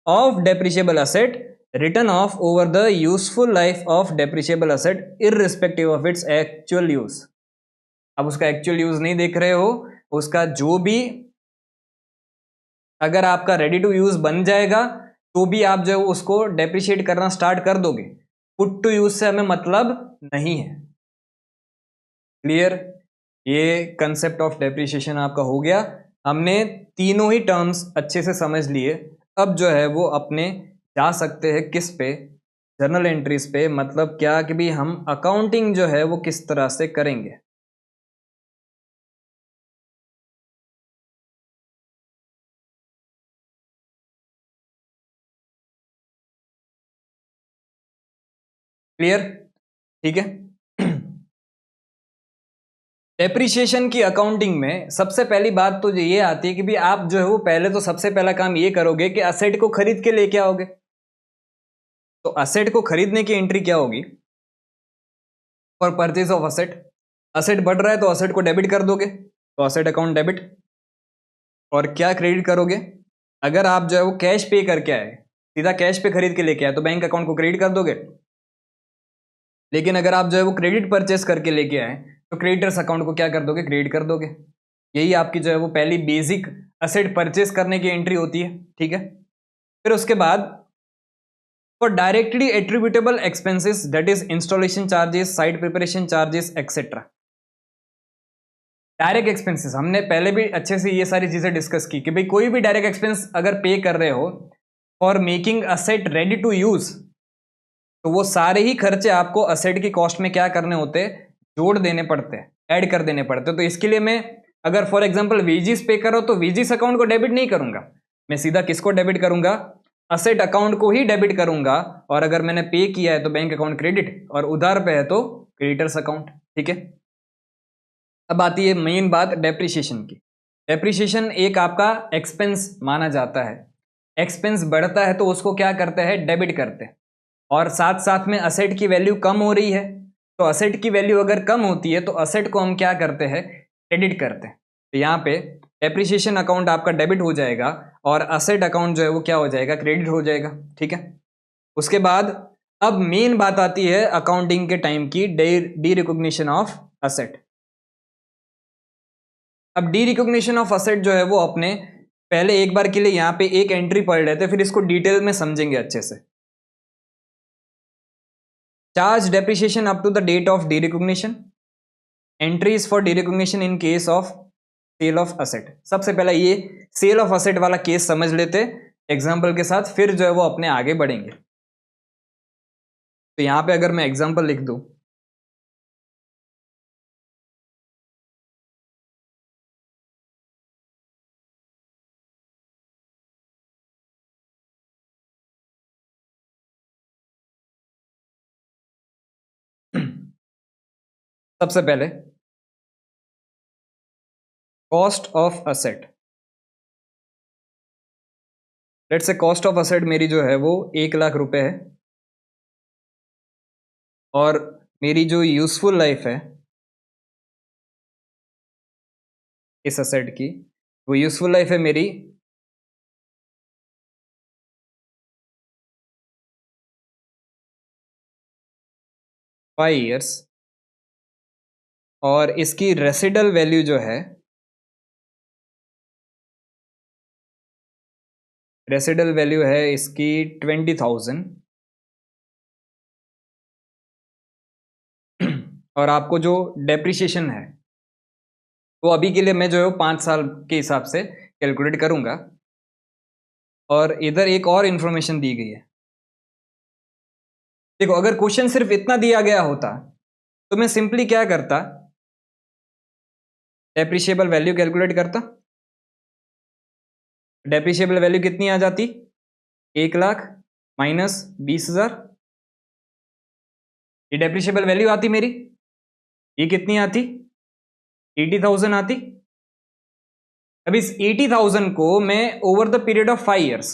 of depreciable asset return of over the useful life of depreciable asset irrespective of its actual use. अब उसका एक्चुअल यूज नहीं देख रहे हो, उसका जो भी अगर आपका रेडी टू यूज बन जाएगा तो भी आप जो है उसको डेप्रिशिएट करना स्टार्ट कर दोगे। पुट टू यूज से हमें मतलब नहीं है। क्लियर? ये कंसेप्ट ऑफ डेप्रिशिएशन आपका हो गया। हमने तीनों ही टर्म्स अच्छे से समझ लिए। अब जो है वो अपने जा सकते हैं किस पे, जर्नल एंट्रीज पे। मतलब क्या कि भी हम अकाउंटिंग जो है वो किस तरह से करेंगे। क्लियर? ठीक है। डेप्रिसिएशन की अकाउंटिंग में सबसे पहली बात तो ये आती है कि भी आप जो है वो पहले तो सबसे पहला काम ये करोगे कि असेट को खरीद के लेके आओगे। तो असेट को खरीदने की एंट्री क्या होगी, for purchase of asset. Asset बढ़ रहा है तो असेट को डेबिट कर दोगे, तो असेट अकाउंट डेबिट। और क्या क्रेडिट करोगे, अगर आप जो है वो कैश पे करके आए, सीधा कैश पे खरीद के लेके आए, तो बैंक अकाउंट को क्रेडिट कर दोगे। लेकिन अगर आप जो है वो क्रेडिट परचेस करके लेके आए तो क्रेडिटर्स अकाउंट को क्या कर दोगे, क्रेडिट कर दोगे। यही आपकी जो है वो पहली बेसिक असेट परचेस करने की एंट्री होती है। ठीक है, फिर उसके बाद for directly attributable expenses that is installation charges, site preparation charges etcetera. Direct expenses हमने पहले भी अच्छे से ये सारी चीजें डिस्कस की कि भाई कोई भी डायरेक्ट एक्सपेंस अगर पे कर रहे हो for making asset ready to use, तो वो सारे ही खर्चे आपको असेट की कॉस्ट में क्या करने होते हैं, जोड़ देने पड़ते हैं, ऐड कर देने पड़ते हैं। तो इसके लिए मैं अगर फॉर एग्जांपल वेजिस पे करो तो वेजिस अकाउंट को डेबिट नहीं करूंगा, मैं सीधा किसको डेबिट करूंगा, असेट अकाउंट को ही डेबिट करूंगा। और अगर मैंने पे किया है तो बैंक अकाउंट क्रेडिट, और उधार पे है तो क्रेडिटर्स अकाउंट। ठीक है, अब आती है मेन बात डेप्रिसिएशन की। डेप्रिसिएशन एक आपका एक्सपेंस माना जाता है। एक्सपेंस बढ़ता है तो उसको क्या करते हैं, डेबिट करते हैं। और साथ साथ में असेट की वैल्यू कम हो रही है, तो असेट की वैल्यू अगर कम होती है तो असेट को हम क्या करते हैं, क्रेडिट करते हैं। तो यहाँ पे डेप्रिसिएशन अकाउंट आपका डेबिट हो जाएगा और असेट अकाउंट जो है वो क्या हो जाएगा, क्रेडिट हो जाएगा। ठीक है। उसके बाद अब मेन बात आती है अकाउंटिंग के टाइम की, डी रिकॉग्निशन ऑफ असेट। अब डी रिकॉग्निशन ऑफ असेट जो है वो अपने पहले एक बार के लिए यहाँ पे एक एंट्री पढ़ लेते हैं, फिर इसको डिटेल में समझेंगे अच्छे से। Charge depreciation up to the date of derecognition, entries for derecognition in case of sale of asset. सबसे पहले ये सेल ऑफ असेट वाला केस समझ लेते एग्जाम्पल के साथ, फिर जो है वो अपने आगे बढ़ेंगे। तो यहां पे अगर मैं एग्जाम्पल लिख दूं, सबसे पहले cost of asset. Let's say cost of asset मेरी जो है वो 1,00,000 रुपए है और मेरी जो यूजफुल लाइफ है इस असेट की, वो यूजफुल लाइफ है मेरी 5 ईयर्स और इसकी रेसिडल वैल्यू जो है, रेसिडल वैल्यू है इसकी 20,000। और आपको जो डेप्रिसिएशन है वो अभी के लिए मैं जो है 5 साल के हिसाब से कैलकुलेट करूंगा। और इधर एक और इंफॉर्मेशन दी गई है। देखो अगर क्वेश्चन सिर्फ इतना दिया गया होता तो मैं सिंपली क्या करता, डेप्रिशिएबल वैल्यू कैलकुलेट करता। डेप्रिशिएबल वैल्यू कितनी आ जाती, 1,00,000 माइनस 20,000। ये डेप्रिशिएबल वैल्यू आती मेरी, ये कितनी आती, 80,000 आती। अब इस 80,000 को मैं over the period of 5 years,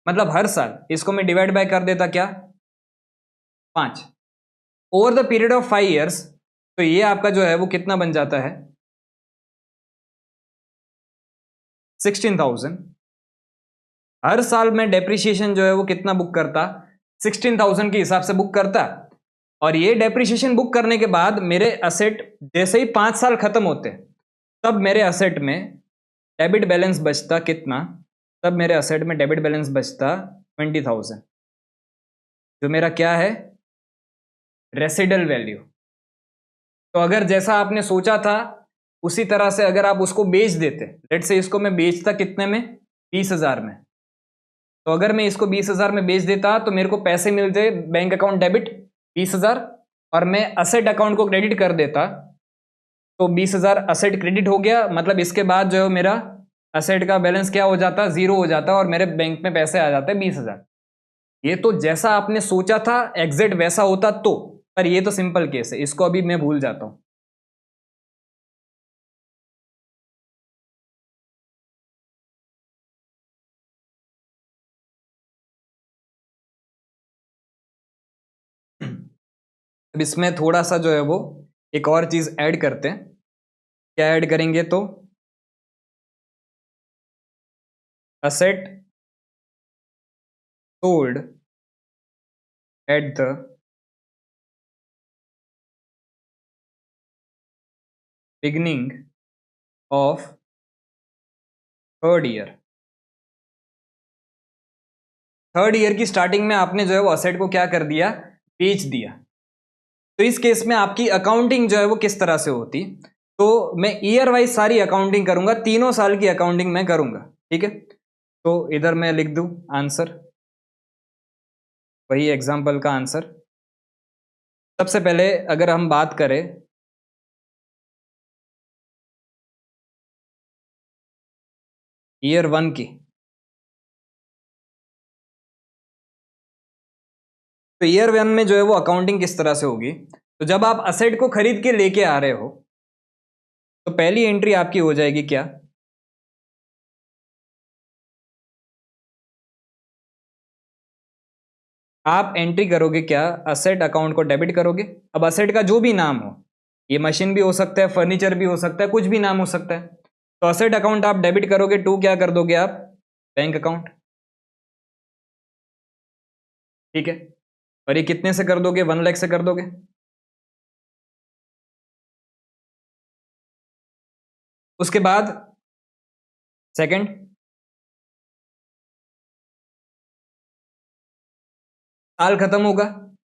मतलब हर साल इसको मैं डिवाइड बाय कर देता क्या, 5 over the period of 5 years. तो ये आपका जो है वो कितना बन जाता है, 16,000। हर साल में डेप्रिसिएशन जो है वो कितना बुक करता, 16,000 के हिसाब से बुक करता। और ये डेप्रिसिएशन बुक करने के बाद मेरे असेट जैसे ही 5 साल खत्म होते तब मेरे असेट में डेबिट बैलेंस बचता कितना, तब मेरे असेट में डेबिट बैलेंस बचता 20,000, जो मेरा क्या है, रेसिडल वैल्यू। तो अगर जैसा आपने सोचा था उसी तरह से अगर आप उसको बेच देते, लेट से इसको मैं बेचता कितने में, 20,000 में। तो अगर मैं इसको 20,000 में बेच देता तो मेरे को पैसे मिलते बैंक अकाउंट डेबिट 20,000, और मैं असेट अकाउंट को क्रेडिट कर देता तो 20,000 असेट क्रेडिट हो गया। मतलब इसके बाद जो है मेरा असेट का बैलेंस क्या हो जाता, जीरो हो जाता और मेरे बैंक में पैसे आ जाते 20,000। ये तो जैसा आपने सोचा था एग्जैक्ट वैसा होता तो, पर ये तो सिंपल केस है, इसको अभी मैं भूल जाता हूं। अब इसमें थोड़ा सा जो है वो एक और चीज ऐड करते हैं। क्या ऐड करेंगे, तो asset sold at the beginning of third year. Third year की स्टार्टिंग में आपने जो है वो असेट को क्या कर दिया, बेच दिया। तो इस केस में आपकी अकाउंटिंग जो है वो किस तरह से होती, तो मैं ईयर वाइज सारी अकाउंटिंग करूंगा, 3 साल की अकाउंटिंग मैं करूंगा। ठीक है। तो इधर मैं लिख दूं आंसर, वही एग्जाम्पल का आंसर। सबसे पहले अगर हम बात करें ईयर 1 की, तो ईयर 1 में जो है वो अकाउंटिंग किस तरह से होगी, तो जब आप असेट को खरीद के लेके आ रहे हो तो पहली एंट्री आपकी हो जाएगी क्या, आप एंट्री करोगे क्या, असेट अकाउंट को डेबिट करोगे। अब असेट का जो भी नाम हो, ये मशीन भी हो सकता है, फर्नीचर भी हो सकता है, कुछ भी नाम हो सकता है, तो असेट अकाउंट आप डेबिट करोगे, टू क्या कर दोगे आप, बैंक अकाउंट। ठीक है, और ये कितने से कर दोगे, 1 लाख से कर दोगे। उसके बाद सेकंड, साल खत्म होगा,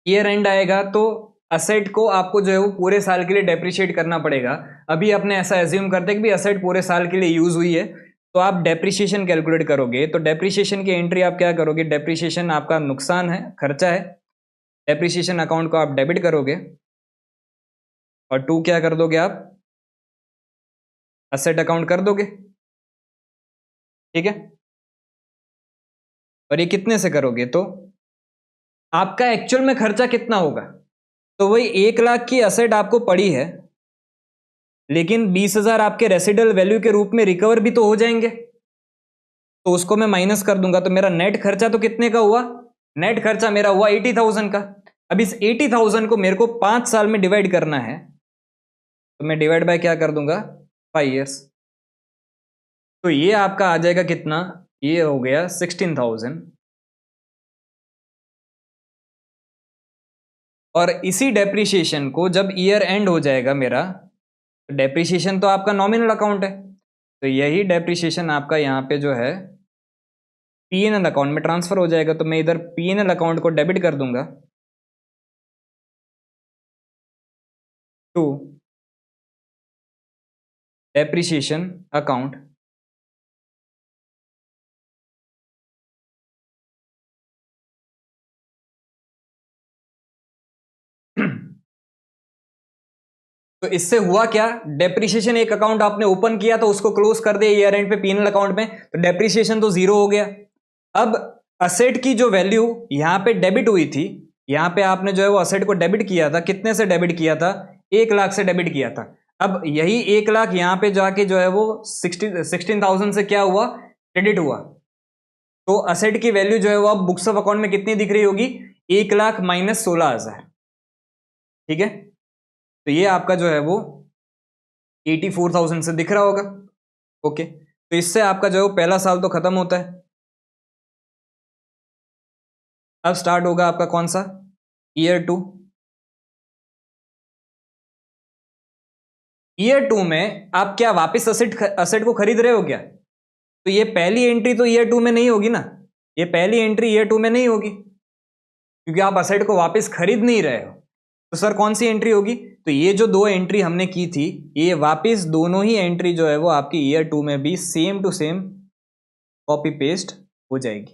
ईयर एंड आएगा, तो असेट को आपको जो है वो पूरे साल के लिए डेप्रिशिएट करना पड़ेगा। अभी आपने ऐसा एज्यूम करते हैं कि असेट पूरे साल के लिए यूज हुई है, तो आप डेप्रिशिएशन कैलकुलेट करोगे, तो डेप्रिशिएशन की एंट्री आप क्या करोगे, डेप्रिशिएशन आपका नुकसान है, खर्चा है, डेप्रिशिएशन अकाउंट को आप डेबिट करोगे, और टू क्या कर दोगे आप, असेट अकाउंट कर दोगे। ठीक है, और ये कितने से करोगे, तो आपका एक्चुअल में खर्चा कितना होगा, तो वही 1 लाख की असेट आपको पड़ी है, लेकिन 20,000 आपके रेसिडुअल वैल्यू के रूप में रिकवर भी तो हो जाएंगे, तो उसको मैं माइनस कर दूंगा, तो मेरा नेट खर्चा तो कितने का हुआ, नेट खर्चा मेरा हुआ 80,000 का। अब इस 80,000 को मेरे को 5 साल में डिवाइड करना है, तो मैं डिवाइड बाय क्या कर दूंगा, 5 ईयर्स, तो ये आपका आ जाएगा कितना, ये हो गया 16,000। और इसी डेप्रिसिएशन को जब ईयर एंड हो जाएगा मेरा, तो डेप्रिसिएशन तो आपका नॉमिनल अकाउंट है, तो यही डेप्रिसिएशन आपका यहाँ पे जो है पीएनएल अकाउंट में ट्रांसफर हो जाएगा, तो मैं इधर पीएनएल अकाउंट को डेबिट कर दूंगा टू डेप्रिसिएशन अकाउंट। तो इससे हुआ क्या, डेप्रिसिएशन एक अकाउंट आपने ओपन किया तो उसको क्लोज कर दिया ईयर एंड पे पीएनएल अकाउंट में, तो डेप्रिसिएशन तो जीरो हो गया। अब असेट की जो वैल्यू यहां पे डेबिट हुई थी, यहां पे आपने जो है वो असेट को डेबिट किया था, कितने से डेबिट किया था, 1 लाख से डेबिट किया था। अब यही 1 लाख यहां पे जाके जो है वो 16,000 से क्या हुआ, क्रेडिट हुआ, तो असेट की वैल्यू जो है वो अब बुक्स ऑफ अकाउंट में कितनी दिख रही होगी, 1 लाख माइनस 16,000। ठीक है, तो ये आपका जो है वो 84,000 से दिख रहा होगा। ओके, तो इससे आपका जो है वो पहला साल तो खत्म होता है। अब स्टार्ट होगा आपका कौन सा, ईयर 2। ईयर 2 में आप क्या वापस असेट को खरीद रहे हो क्या, तो ये पहली एंट्री तो ईयर 2 में नहीं होगी ना, ये पहली एंट्री ईयर 2 में नहीं होगी, क्योंकि आप असेट को वापस खरीद नहीं रहे हो। तो सर कौन सी एंट्री होगी, तो ये जो दो एंट्री हमने की थी, ये वापस दोनों ही एंट्री जो है वो आपकी ईयर 2 में भी same to same copy paste हो जाएगी।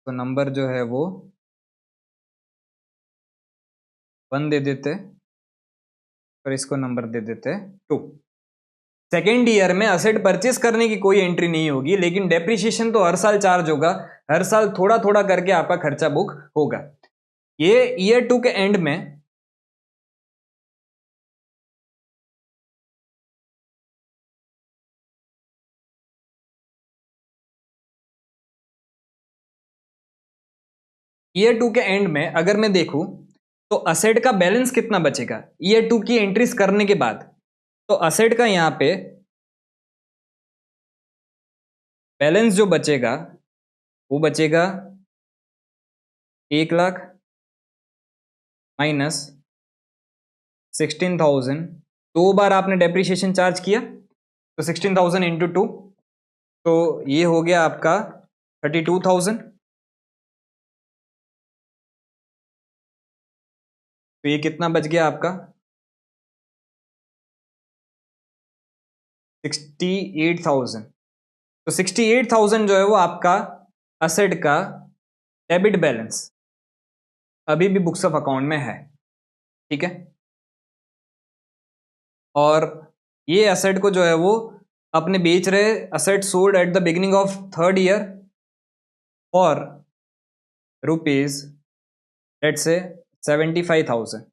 तो नंबर जो है वो 1 दे देते, और इसको नंबर दे देते 2। सेकेंड ईयर में असेट परचेस करने की कोई एंट्री नहीं होगी, लेकिन डेप्रिसिएशन तो हर साल चार्ज होगा, हर साल थोड़ा थोड़ा करके आपका खर्चा बुक होगा। ये ईयर 2 के एंड में ईयर 2 के एंड में अगर मैं देखूं, तो असेट का बैलेंस कितना बचेगा ईयर 2 की एंट्रीज करने के बाद, तो असेट का यहां पे बैलेंस जो बचेगा वो बचेगा 1 लाख माइनस 16,000। 2 बार आपने डेप्रिसिएशन चार्ज किया, तो 16,000 इंटू 2, तो ये हो गया आपका 32,000। तो ये कितना बच गया आपका, 68,000। तो 68,000 जो है वो आपका असेट का डेबिट बैलेंस अभी भी बुक्स ऑफ अकाउंट में है, ठीक है। और ये असेट को जो है वो अपने बेच रहे, asset sold at the beginning of third year for rupees let's say 75,000।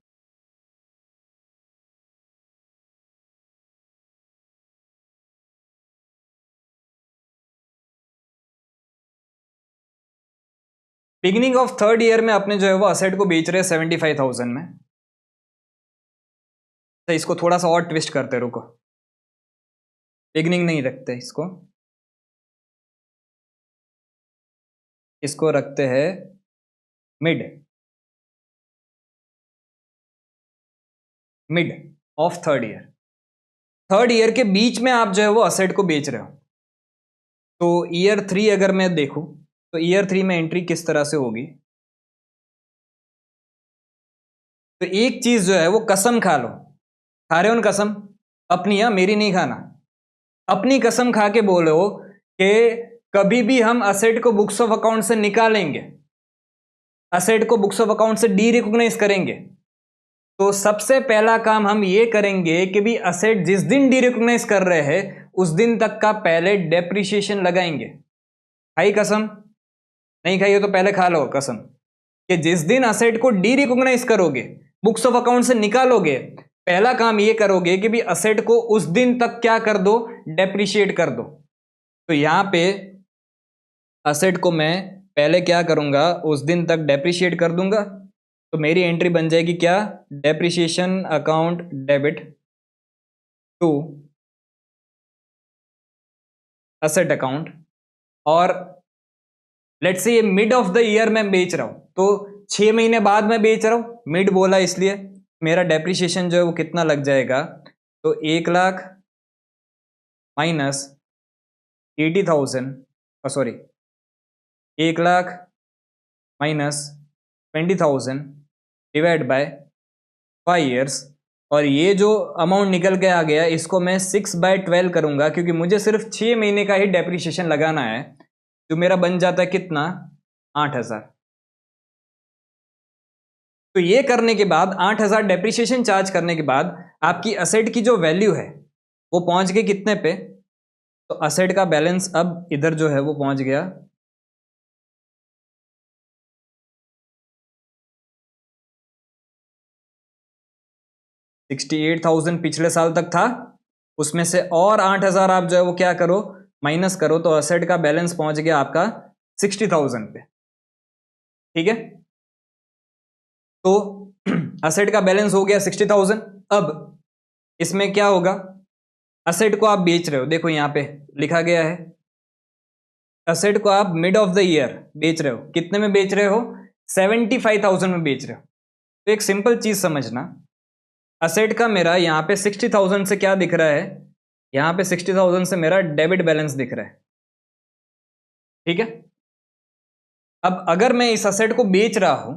Beginning of third year में अपने जो है वो असेट को बेच रहे हैं 75,000 में। तो इसको थोड़ा सा और ट्विस्ट करते, रुको, बिगिनिंग नहीं रखते इसको, इसको रखते हैं mid, mid of third year. Third year के बीच में आप जो है वो असेट को बेच रहे हो। तो ईयर 3 अगर मैं देखूं तो ईयर 3 में एंट्री किस तरह से होगी। तो एक चीज जो है वो कसम खा लो, खा रहे हो ना कसम अपनी, या मेरी नहीं खाना, अपनी कसम खा के बोलो कि कभी भी हम असेट को बुक्स ऑफ अकाउंट से निकालेंगे, असेट को बुक्स ऑफ अकाउंट से डी रिकॉग्नाइज करेंगे। तो सबसे पहला काम हम ये करेंगे कि भी असेट जिस दिन डी रिकॉग्नाइज कर रहे हैं उस दिन तक का पहले डेप्रिसिएशन लगाएंगे। खाई कसम? नहीं खाई हो तो पहले खा लो कसम कि जिस दिन असेट को डी रिकॉग्नाइज करोगे, बुक्स ऑफ अकाउंट से निकालोगे, पहला काम ये करोगे कि भी असेट को उस दिन तक क्या कर दो, डेप्रिशिएट कर दो। तो यहां पे असेट को मैं पहले क्या करूंगा, उस दिन तक डेप्रिशिएट कर दूंगा। तो मेरी एंट्री बन जाएगी क्या, depreciation account debit to asset account. और लेट्स से ये मिड ऑफ द ईयर मैं बेच रहा हूं, तो 6 महीने बाद मैं बेच रहा हूं, मिड बोला इसलिए मेरा डेप्रिसिएशन जो है वो कितना लग जाएगा, तो 1 lakh minus 80,000, sorry 1 lakh minus 20,000 divide by 5 years. और ये जो अमाउंट निकल के आ गया इसको मैं 6/12 करूंगा, क्योंकि मुझे सिर्फ 6 महीने का ही डेप्रिसिएशन लगाना है, जो मेरा बन जाता है कितना, 8,000। तो ये करने के बाद 8,000 डेप्रिसिएशन चार्ज करने के बाद आपकी असेट की जो वैल्यू है वो पहुंच गई कितने पे, तो असेट का बैलेंस अब इधर जो है वो पहुंच गया 68,000 पिछले साल तक था, उसमें से और 8,000 आप जो है वो क्या करो, माइनस करो, तो असेट का बैलेंस पहुंच गया आपका 60,000 पे, ठीक है। तो असेट का बैलेंस हो गया 60,000। अब इसमें क्या होगा, असेट को आप बेच रहे हो, देखो यहां पे लिखा गया है, असेट को आप मिड ऑफ द ईयर बेच रहे हो, कितने में बेच रहे हो, 75,000 में बेच रहे हो। तो एक सिंपल चीज समझना, असेट का मेरा यहां पे 60,000 से क्या दिख रहा है, यहां पे 60,000 से मेरा डेबिट बैलेंस दिख रहा है, ठीक है। अब अगर मैं इस असेट को बेच रहा हूं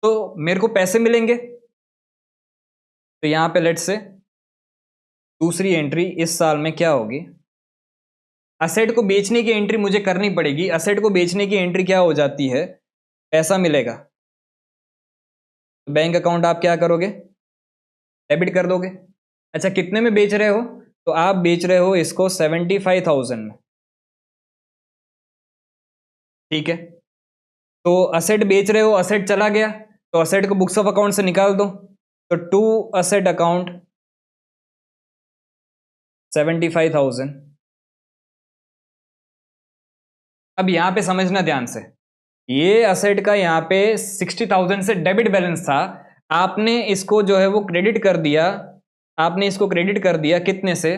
तो मेरे को पैसे मिलेंगे। तो यहां पे लेट्स से दूसरी एंट्री इस साल में क्या होगी, असेट को बेचने की एंट्री मुझे करनी पड़ेगी। असेट को बेचने की एंट्री क्या हो जाती है, पैसा मिलेगा, तो बैंक अकाउंट आप क्या करोगे, डेबिट कर दोगे। अच्छा कितने में बेच रहे हो, तो आप बेच रहे हो इसको 75,000 में, ठीक है। तो असेट बेच रहे हो, असेट चला गया, तो असेट को बुक्स ऑफ अकाउंट से निकाल दो, तो टू असेट अकाउंट 75,000। अब यहां पे समझना ध्यान से, ये असेट का यहां पे 60,000 से डेबिट बैलेंस था, आपने इसको जो है वो क्रेडिट कर दिया, आपने इसको क्रेडिट कर दिया कितने से,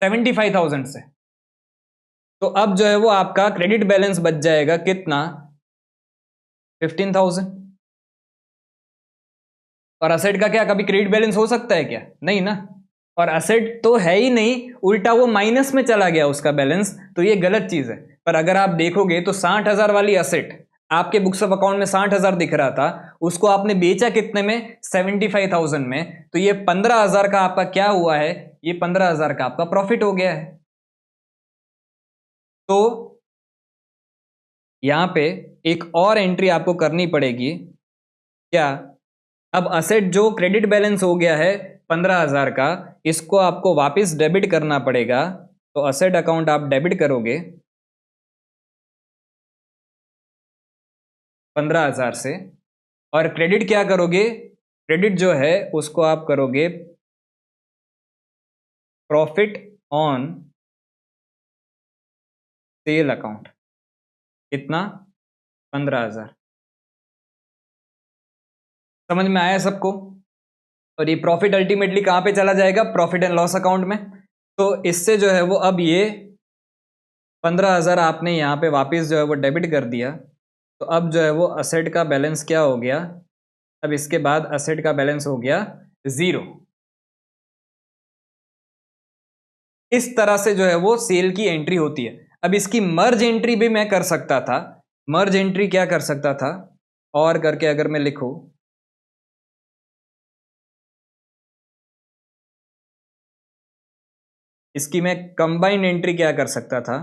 75,000 से। तो अब जो है वो आपका क्रेडिट बैलेंस बच जाएगा कितना, 15,000। और असेट का क्या कभी क्रेडिट बैलेंस हो सकता है क्या, नहीं ना। और असेट तो है ही नहीं, उल्टा वो माइनस में चला गया उसका बैलेंस, तो ये गलत चीज है। पर अगर आप देखोगे तो 60,000 वाली असेट आपके बुक्स ऑफ अकाउंट में 60,000 दिख रहा था, उसको आपने बेचा कितने में, 75,000 में। तो ये 15,000 का आपका क्या हुआ है, ये 15,000 का आपका प्रॉफिट हो गया है। तो यहाँ पे एक और एंट्री आपको करनी पड़ेगी। क्या? अब असेट जो क्रेडिट बैलेंस हो गया है 15,000 का, इसको आपको वापस डेबिट करना पड़ेगा। तो असेट अकाउंट आप डेबिट करोगे 15,000 से, और क्रेडिट क्या करोगे? क्रेडिट जो है उसको आप करोगे प्रॉफिट ऑन सेल अकाउंट। कितना? 15,000। समझ में आया सबको? और ये प्रॉफिट अल्टीमेटली कहां पे चला जाएगा? प्रॉफिट एंड लॉस अकाउंट में। तो इससे जो है वो अब ये 15,000 आपने यहाँ पे वापस जो है वो डेबिट कर दिया। तो अब जो है वो असेट का बैलेंस क्या हो गया? अब इसके बाद असेट का बैलेंस हो गया 0। इस तरह से जो है वो सेल की एंट्री होती है। अब इसकी मर्ज एंट्री भी मैं कर सकता था। मर्ज एंट्री क्या कर सकता था? और करके अगर मैं लिखूं, इसकी मैं कंबाइंड एंट्री क्या कर सकता था?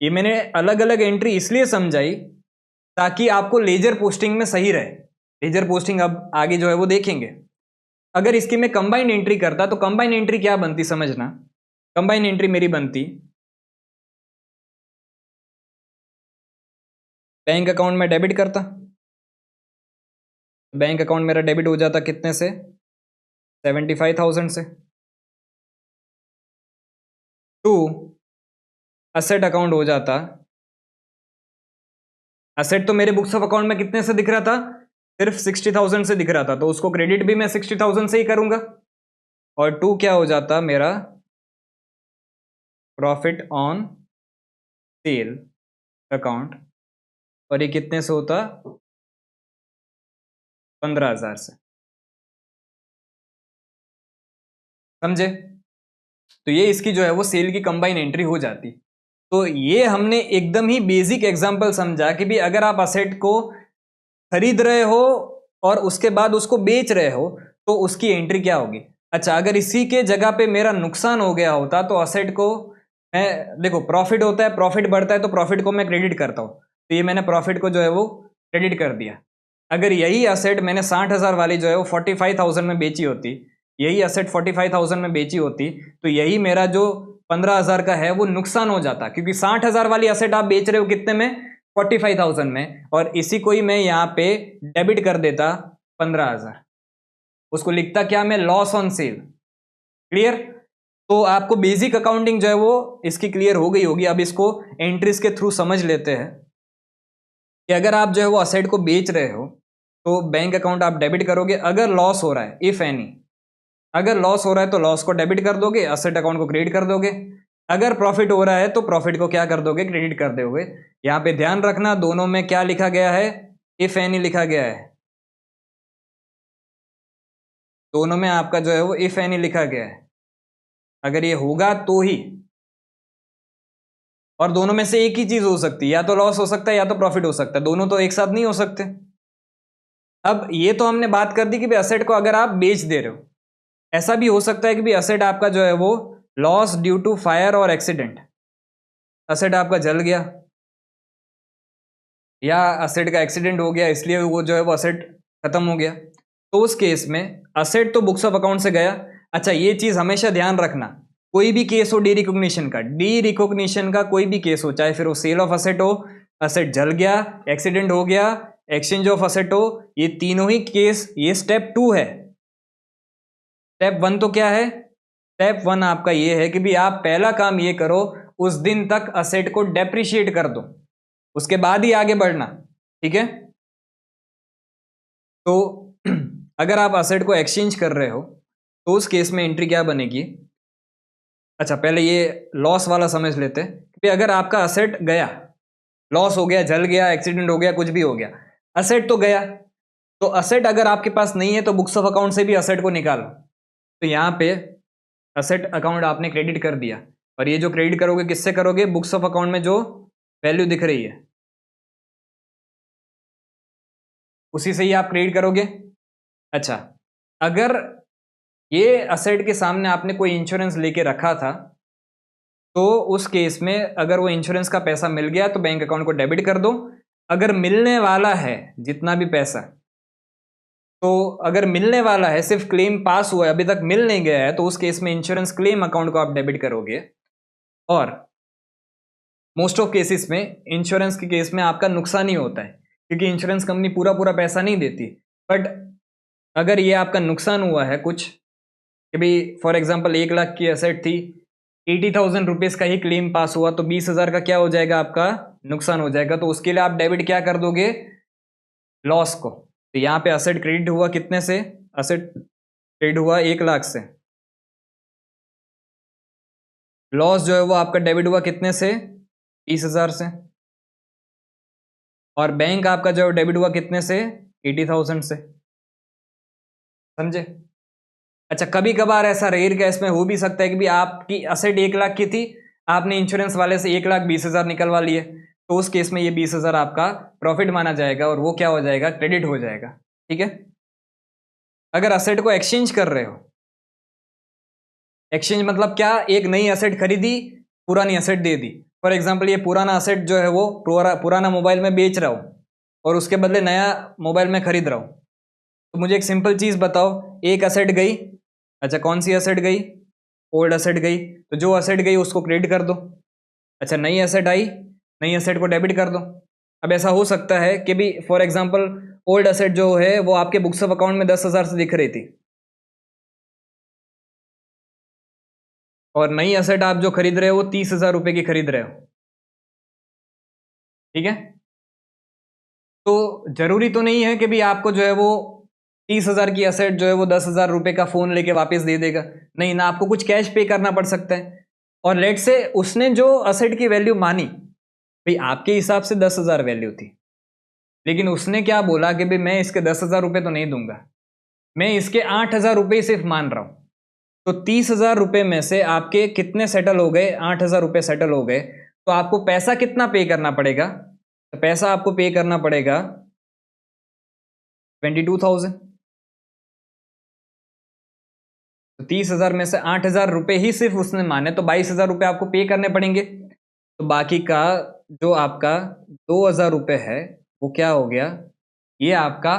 ये मैंने अलग अलग एंट्री इसलिए समझाई ताकि आपको लेजर पोस्टिंग में सही रहे। लेजर पोस्टिंग अब आगे जो है वो देखेंगे। अगर इसकी मैं कंबाइंड एंट्री करता तो कंबाइंड एंट्री क्या बनती समझना। कंबाइंड एंट्री मेरी बनती, बैंक अकाउंट में डेबिट करता। बैंक अकाउंट मेरा डेबिट हो जाता कितने से? 75,000 से। टू असेट अकाउंट हो जाता। असेट तो मेरे बुक्स ऑफ अकाउंट में कितने से दिख रहा था? सिर्फ 60,000 से दिख रहा था, तो उसको क्रेडिट भी मैं 60,000 से ही करूंगा। और टू क्या हो जाता मेरा? Profit on sale account. और ये कितने से होता? 15,000 से। समझे? तो ये इसकी जो है वो सेल की कंबाइन एंट्री हो जाती। तो ये हमने एकदम ही बेसिक एग्जांपल समझा कि भी अगर आप असेट को खरीद रहे हो और उसके बाद उसको बेच रहे हो तो उसकी एंट्री क्या होगी। अच्छा, अगर इसी के जगह पे मेरा नुकसान हो गया होता तो असेट को मैं, देखो प्रॉफिट होता है, प्रॉफिट बढ़ता है तो प्रॉफिट को मैं क्रेडिट करता हूं, तो ये मैंने प्रॉफिट को जो है वो क्रेडिट कर दिया। अगर यही असेट मैंने 60,000 वाली जो है वो 45,000 में बेची होती, यही असेट 45,000 में बेची होती, तो यही मेरा जो 15,000 का है वो नुकसान हो जाता, क्योंकि 60,000 वाली असेट आप बेच रहे हो कितने में? 45,000 में, और इसी को ही मैं यहाँ पे डेबिट कर देता 15,000। उसको लिखता क्या मैं? Loss on sale. क्लियर? तो आपको बेसिक अकाउंटिंग जो है वो इसकी क्लियर हो गई होगी। अब इसको एंट्रीज के थ्रू समझ लेते हैं कि अगर आप जो है वो असेट को बेच रहे हो तो बैंक अकाउंट आप डेबिट करोगे। अगर लॉस हो रहा है, इफ एनी, अगर लॉस हो रहा है तो लॉस को डेबिट कर दोगे, असेट अकाउंट को क्रेडिट कर दोगे। अगर प्रॉफिट हो रहा है तो प्रॉफिट को क्या कर दोगे? क्रेडिट कर दोगे। यहां पे ध्यान रखना दोनों में क्या लिखा गया है? इफ एनी लिखा गया है। दोनों में आपका जो है वो इफ एनी लिखा गया है। अगर ये होगा तो ही, और दोनों में से एक ही चीज हो सकती है, या तो लॉस हो सकता है या तो प्रॉफिट हो सकता है, दोनों तो एक साथ नहीं हो सकते। अब ये तो हमने बात कर दी कि भाई असेट को अगर आप बेच दे रहे हो, ऐसा भी हो सकता है कि भाई असेट आपका जो है वो लॉस ड्यू टू फायर और एक्सीडेंट, असेट आपका जल गया या असेट का एक्सीडेंट हो गया इसलिए वो जो है वो असेट खत्म हो गया। तो उस केस में असेट तो बुक्स ऑफ अकाउंट से गया। अच्छा, ये चीज हमेशा ध्यान रखना, कोई भी केस हो डी रिकॉग्निशन का, डी रिकॉग्निशन का कोई भी केस हो, चाहे फिर वो सेल ऑफ असेट हो, असेट जल गया, एक्सीडेंट हो गया, एक्सचेंज ऑफ असेट हो, ये तीनों ही केस, ये स्टेप 2 है। स्टेप 1 तो क्या है? स्टेप 1 आपका ये है कि भी आप पहला काम ये करो, उस दिन तक असेट को डेप्रिशिएट कर दो, उसके बाद ही आगे बढ़ना। ठीक है? तो अगर आप असेट को एक्सचेंज कर रहे हो तो उस केस में एंट्री क्या बनेगी? अच्छा, पहले ये लॉस वाला समझ लेते हैं कि अगर आपका असेट गया, लॉस हो गया, जल गया, एक्सीडेंट हो गया, कुछ भी हो गया, असेट तो गया, तो असेट अगर आपके पास नहीं है तो बुक्स ऑफ अकाउंट से भी असेट को निकालो। तो यहां पे असेट अकाउंट आपने क्रेडिट कर दिया, और ये जो क्रेडिट करोगे किससे करोगे? बुक्स ऑफ अकाउंट में जो वैल्यू दिख रही है उसी से ही आप क्रेडिट करोगे। अच्छा, अगर ये असेट के सामने आपने कोई इंश्योरेंस लेके रखा था तो उस केस में अगर वो इंश्योरेंस का पैसा मिल गया तो बैंक अकाउंट को डेबिट कर दो। अगर मिलने वाला है जितना भी पैसा, तो अगर मिलने वाला है, सिर्फ क्लेम पास हुआ है, अभी तक मिल नहीं गया है, तो उस केस में इंश्योरेंस क्लेम अकाउंट को आप डेबिट करोगे। और मोस्ट ऑफ केसेस में इंश्योरेंस के केस में आपका नुकसान ही होता है, क्योंकि इंश्योरेंस कंपनी पूरा पूरा पैसा नहीं देती। बट अगर ये आपका नुकसान हुआ है कुछ, कि भाई फॉर एग्जांपल 1 लाख की एसेट थी, 80,000 रुपीज़ का ही क्लेम पास हुआ, तो 20,000 का क्या हो जाएगा, आपका नुकसान हो जाएगा। तो उसके लिए आप डेबिट क्या कर दोगे, लॉस को। तो यहाँ पे असेट क्रेडिट हुआ कितने से, असेट क्रेडिट हुआ 1 लाख से, लॉस जो है वो आपका डेबिट हुआ कितने से, 20,000 से, और बैंक आपका जो डेबिट हुआ कितने से, 80,000 से। समझे? अच्छा, कभी कभार ऐसा रेयर केस में हो भी सकता है कि भी आपकी असेट 1 लाख की थी, आपने इंश्योरेंस वाले से 1,20,000 निकलवा लिए, तो उस केस में ये 20,000 आपका प्रॉफिट माना जाएगा और वो क्या हो जाएगा, क्रेडिट हो जाएगा। ठीक है। अगर असेट को एक्सचेंज कर रहे हो, एक्सचेंज मतलब क्या, एक नई असेट खरीदी, पुरानी asset they the. For example ये पुराना असेट जो है वो पुराना मोबाइल में बेच रहा हूँ और उसके बदले नया मोबाइल में खरीद रहा हूँ। तो मुझे एक सिंपल चीज़ बताओ, एक असेट गई, अच्छा कौन सी असेट गई, ओल्ड असेट गई, तो जो असेट गई उसको क्रेडिट कर दो। अच्छा नई असेट आई, नई असेट को डेबिट कर दो। अब ऐसा हो सकता है कि भी फॉर एग्जांपल ओल्ड असेट जो है वो आपके बुक्स ऑफ अकाउंट में 10,000 से दिख रही थी, और नई असेट आप जो खरीद रहे हो वो 30,000 रुपये की खरीद रहे हो। ठीक है। तो जरूरी तो नहीं है कि भी आपको जो है वो 30,000 की असेट जो है वो 10,000 रुपये का फोन लेके वापस दे देगा, नहीं ना, आपको कुछ कैश पे करना पड़ सकता है। और लेट से उसने जो असेट की वैल्यू मानी, भाई आपके हिसाब से 10,000 वैल्यू थी, लेकिन उसने क्या बोला कि भाई मैं इसके 10,000 रुपये तो नहीं दूंगा, मैं इसके 8,000 रुपये सिर्फ मान रहा हूं। तो 30,000 रुपये में से आपके कितने सेटल हो गए, 8,000 रुपये सेटल हो गए। तो आपको पैसा कितना पे करना पड़ेगा, तो पैसा आपको पे करना पड़ेगा 22,000। तो 30,000 में से 8,000 रुपये ही सिर्फ उसने माने, तो 22,000 रुपये आपको पे करने पड़ेंगे। तो बाकी का जो आपका 2,000 रुपये है वो क्या हो गया, ये आपका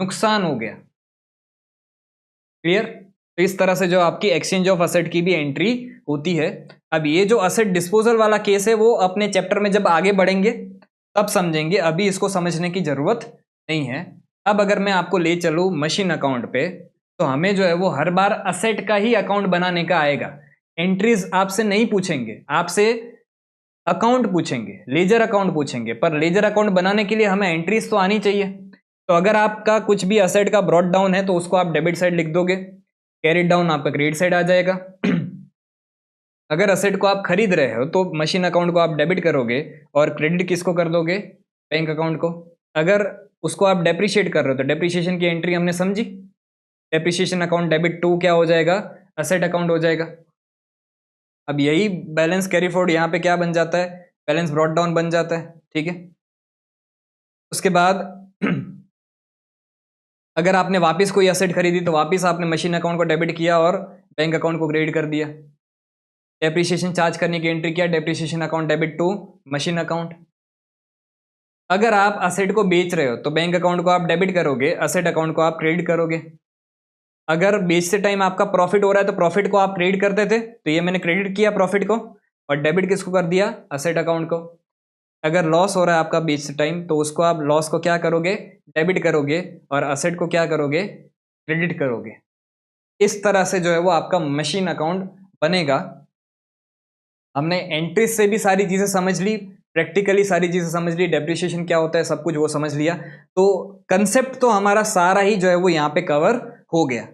नुकसान हो गया। क्लियर? तो इस तरह से जो आपकी एक्सचेंज ऑफ असेट की भी एंट्री होती है। अब ये जो असेट डिस्पोजल वाला केस है वो अपने चैप्टर में जब आगे बढ़ेंगे तब समझेंगे, अभी इसको समझने की जरूरत नहीं है। अब अगर मैं आपको ले चलूँ मशीन अकाउंट पे, तो हमें जो है वो हर बार असेट का ही अकाउंट बनाने का आएगा। एंट्रीज आपसे नहीं पूछेंगे, आपसे अकाउंट पूछेंगे, लेजर अकाउंट पूछेंगे, पर लेजर अकाउंट बनाने के लिए हमें एंट्रीज तो आनी चाहिए। तो अगर आपका कुछ भी असेट का ब्रॉट डाउन है तो उसको आप डेबिट साइड लिख दोगे, कैरिड डाउन आपका क्रेडिट साइड आ जाएगा। अगर असेट को आप खरीद रहे हो तो मशीन अकाउंट को आप डेबिट करोगे और क्रेडिट किसको कर दोगे, बैंक अकाउंट को। अगर उसको आप डेप्रिशिएट कर रहे हो तो डेप्रिशिएशन की एंट्री हमने समझी, डेप्रिशिएशन अकाउंट डेबिट टू क्या हो जाएगा, असेट अकाउंट हो जाएगा। अब यही बैलेंस कैरी फॉरवर्ड यहाँ पे क्या बन जाता है, बैलेंस ब्रॉट डाउन बन जाता है। ठीक है। उसके बाद अगर आपने वापस कोई एसेट खरीदी तो वापस आपने मशीन अकाउंट को डेबिट किया और बैंक अकाउंट को क्रेडिट कर दिया। डेप्रिसिएशन चार्ज करने की एंट्री किया, depreciation account debit to machine account. अगर आप असेट को बेच रहे हो तो बैंक अकाउंट को आप डेबिट करोगे, असेट अकाउंट को आप क्रेडिट करोगे। अगर बेचते टाइम आपका प्रॉफिट हो रहा है तो प्रॉफिट को आप क्रेडिट करते थे, तो ये मैंने क्रेडिट किया प्रॉफिट को, और डेबिट किसको कर दिया, असेट अकाउंट को। अगर लॉस हो रहा है आपका बेचते टाइम तो उसको आप लॉस को क्या करोगे, डेबिट करोगे, और असेट को क्या करोगे, क्रेडिट करोगे। इस तरह से जो है वो आपका मशीन अकाउंट बनेगा। हमने एंट्रीज से भी सारी चीज़ें समझ ली, प्रैक्टिकली सारी चीज़ें समझ ली, डेप्रिसिएशन क्या होता है सब कुछ वो समझ लिया। तो कंसेप्ट तो हमारा सारा ही जो है वो यहाँ पे कवर हो गया।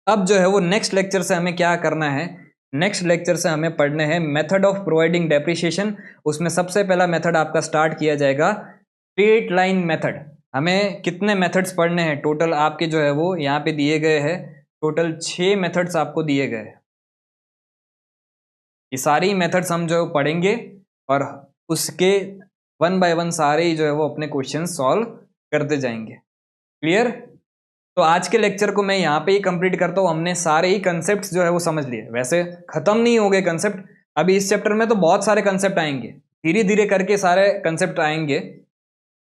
अब जो है वो नेक्स्ट लेक्चर से हमें क्या करना है, नेक्स्ट लेक्चर से हमें पढ़ने हैं मेथड ऑफ प्रोवाइडिंग डेप्रिसिएशन। उसमें सबसे पहला मेथड आपका स्टार्ट किया जाएगा स्ट्रेट लाइन मेथड। हमें कितने मेथड्स पढ़ने हैं टोटल, आपके जो है वो यहाँ पे दिए गए हैं, टोटल 6 मेथड्स आपको दिए गए हैं। ये सारी मेथड्स हम जो पढ़ेंगे और उसके 1 बाय 1 सारे ही जो है वो अपने क्वेश्चन सॉल्व करते जाएंगे। क्लियर? तो आज के लेक्चर को मैं यहाँ पे ही कंप्लीट करता हूँ। हमने सारे ही कंसेप्ट जो है वो समझ लिए, वैसे खत्म नहीं हो गए कंसेप्ट, अभी इस चैप्टर में तो बहुत सारे कंसेप्ट आएंगे, धीरे धीरे करके सारे कंसेप्ट आएंगे,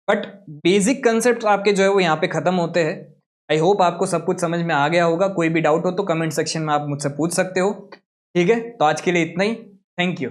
बट बेसिक कंसेप्ट आपके जो है वो यहाँ पे खत्म होते हैं। आई होप आपको सब कुछ समझ में आ गया होगा। कोई भी डाउट हो तो कमेंट सेक्शन में आप मुझसे पूछ सकते हो। ठीक है, तो आज के लिए इतना ही। Thank you.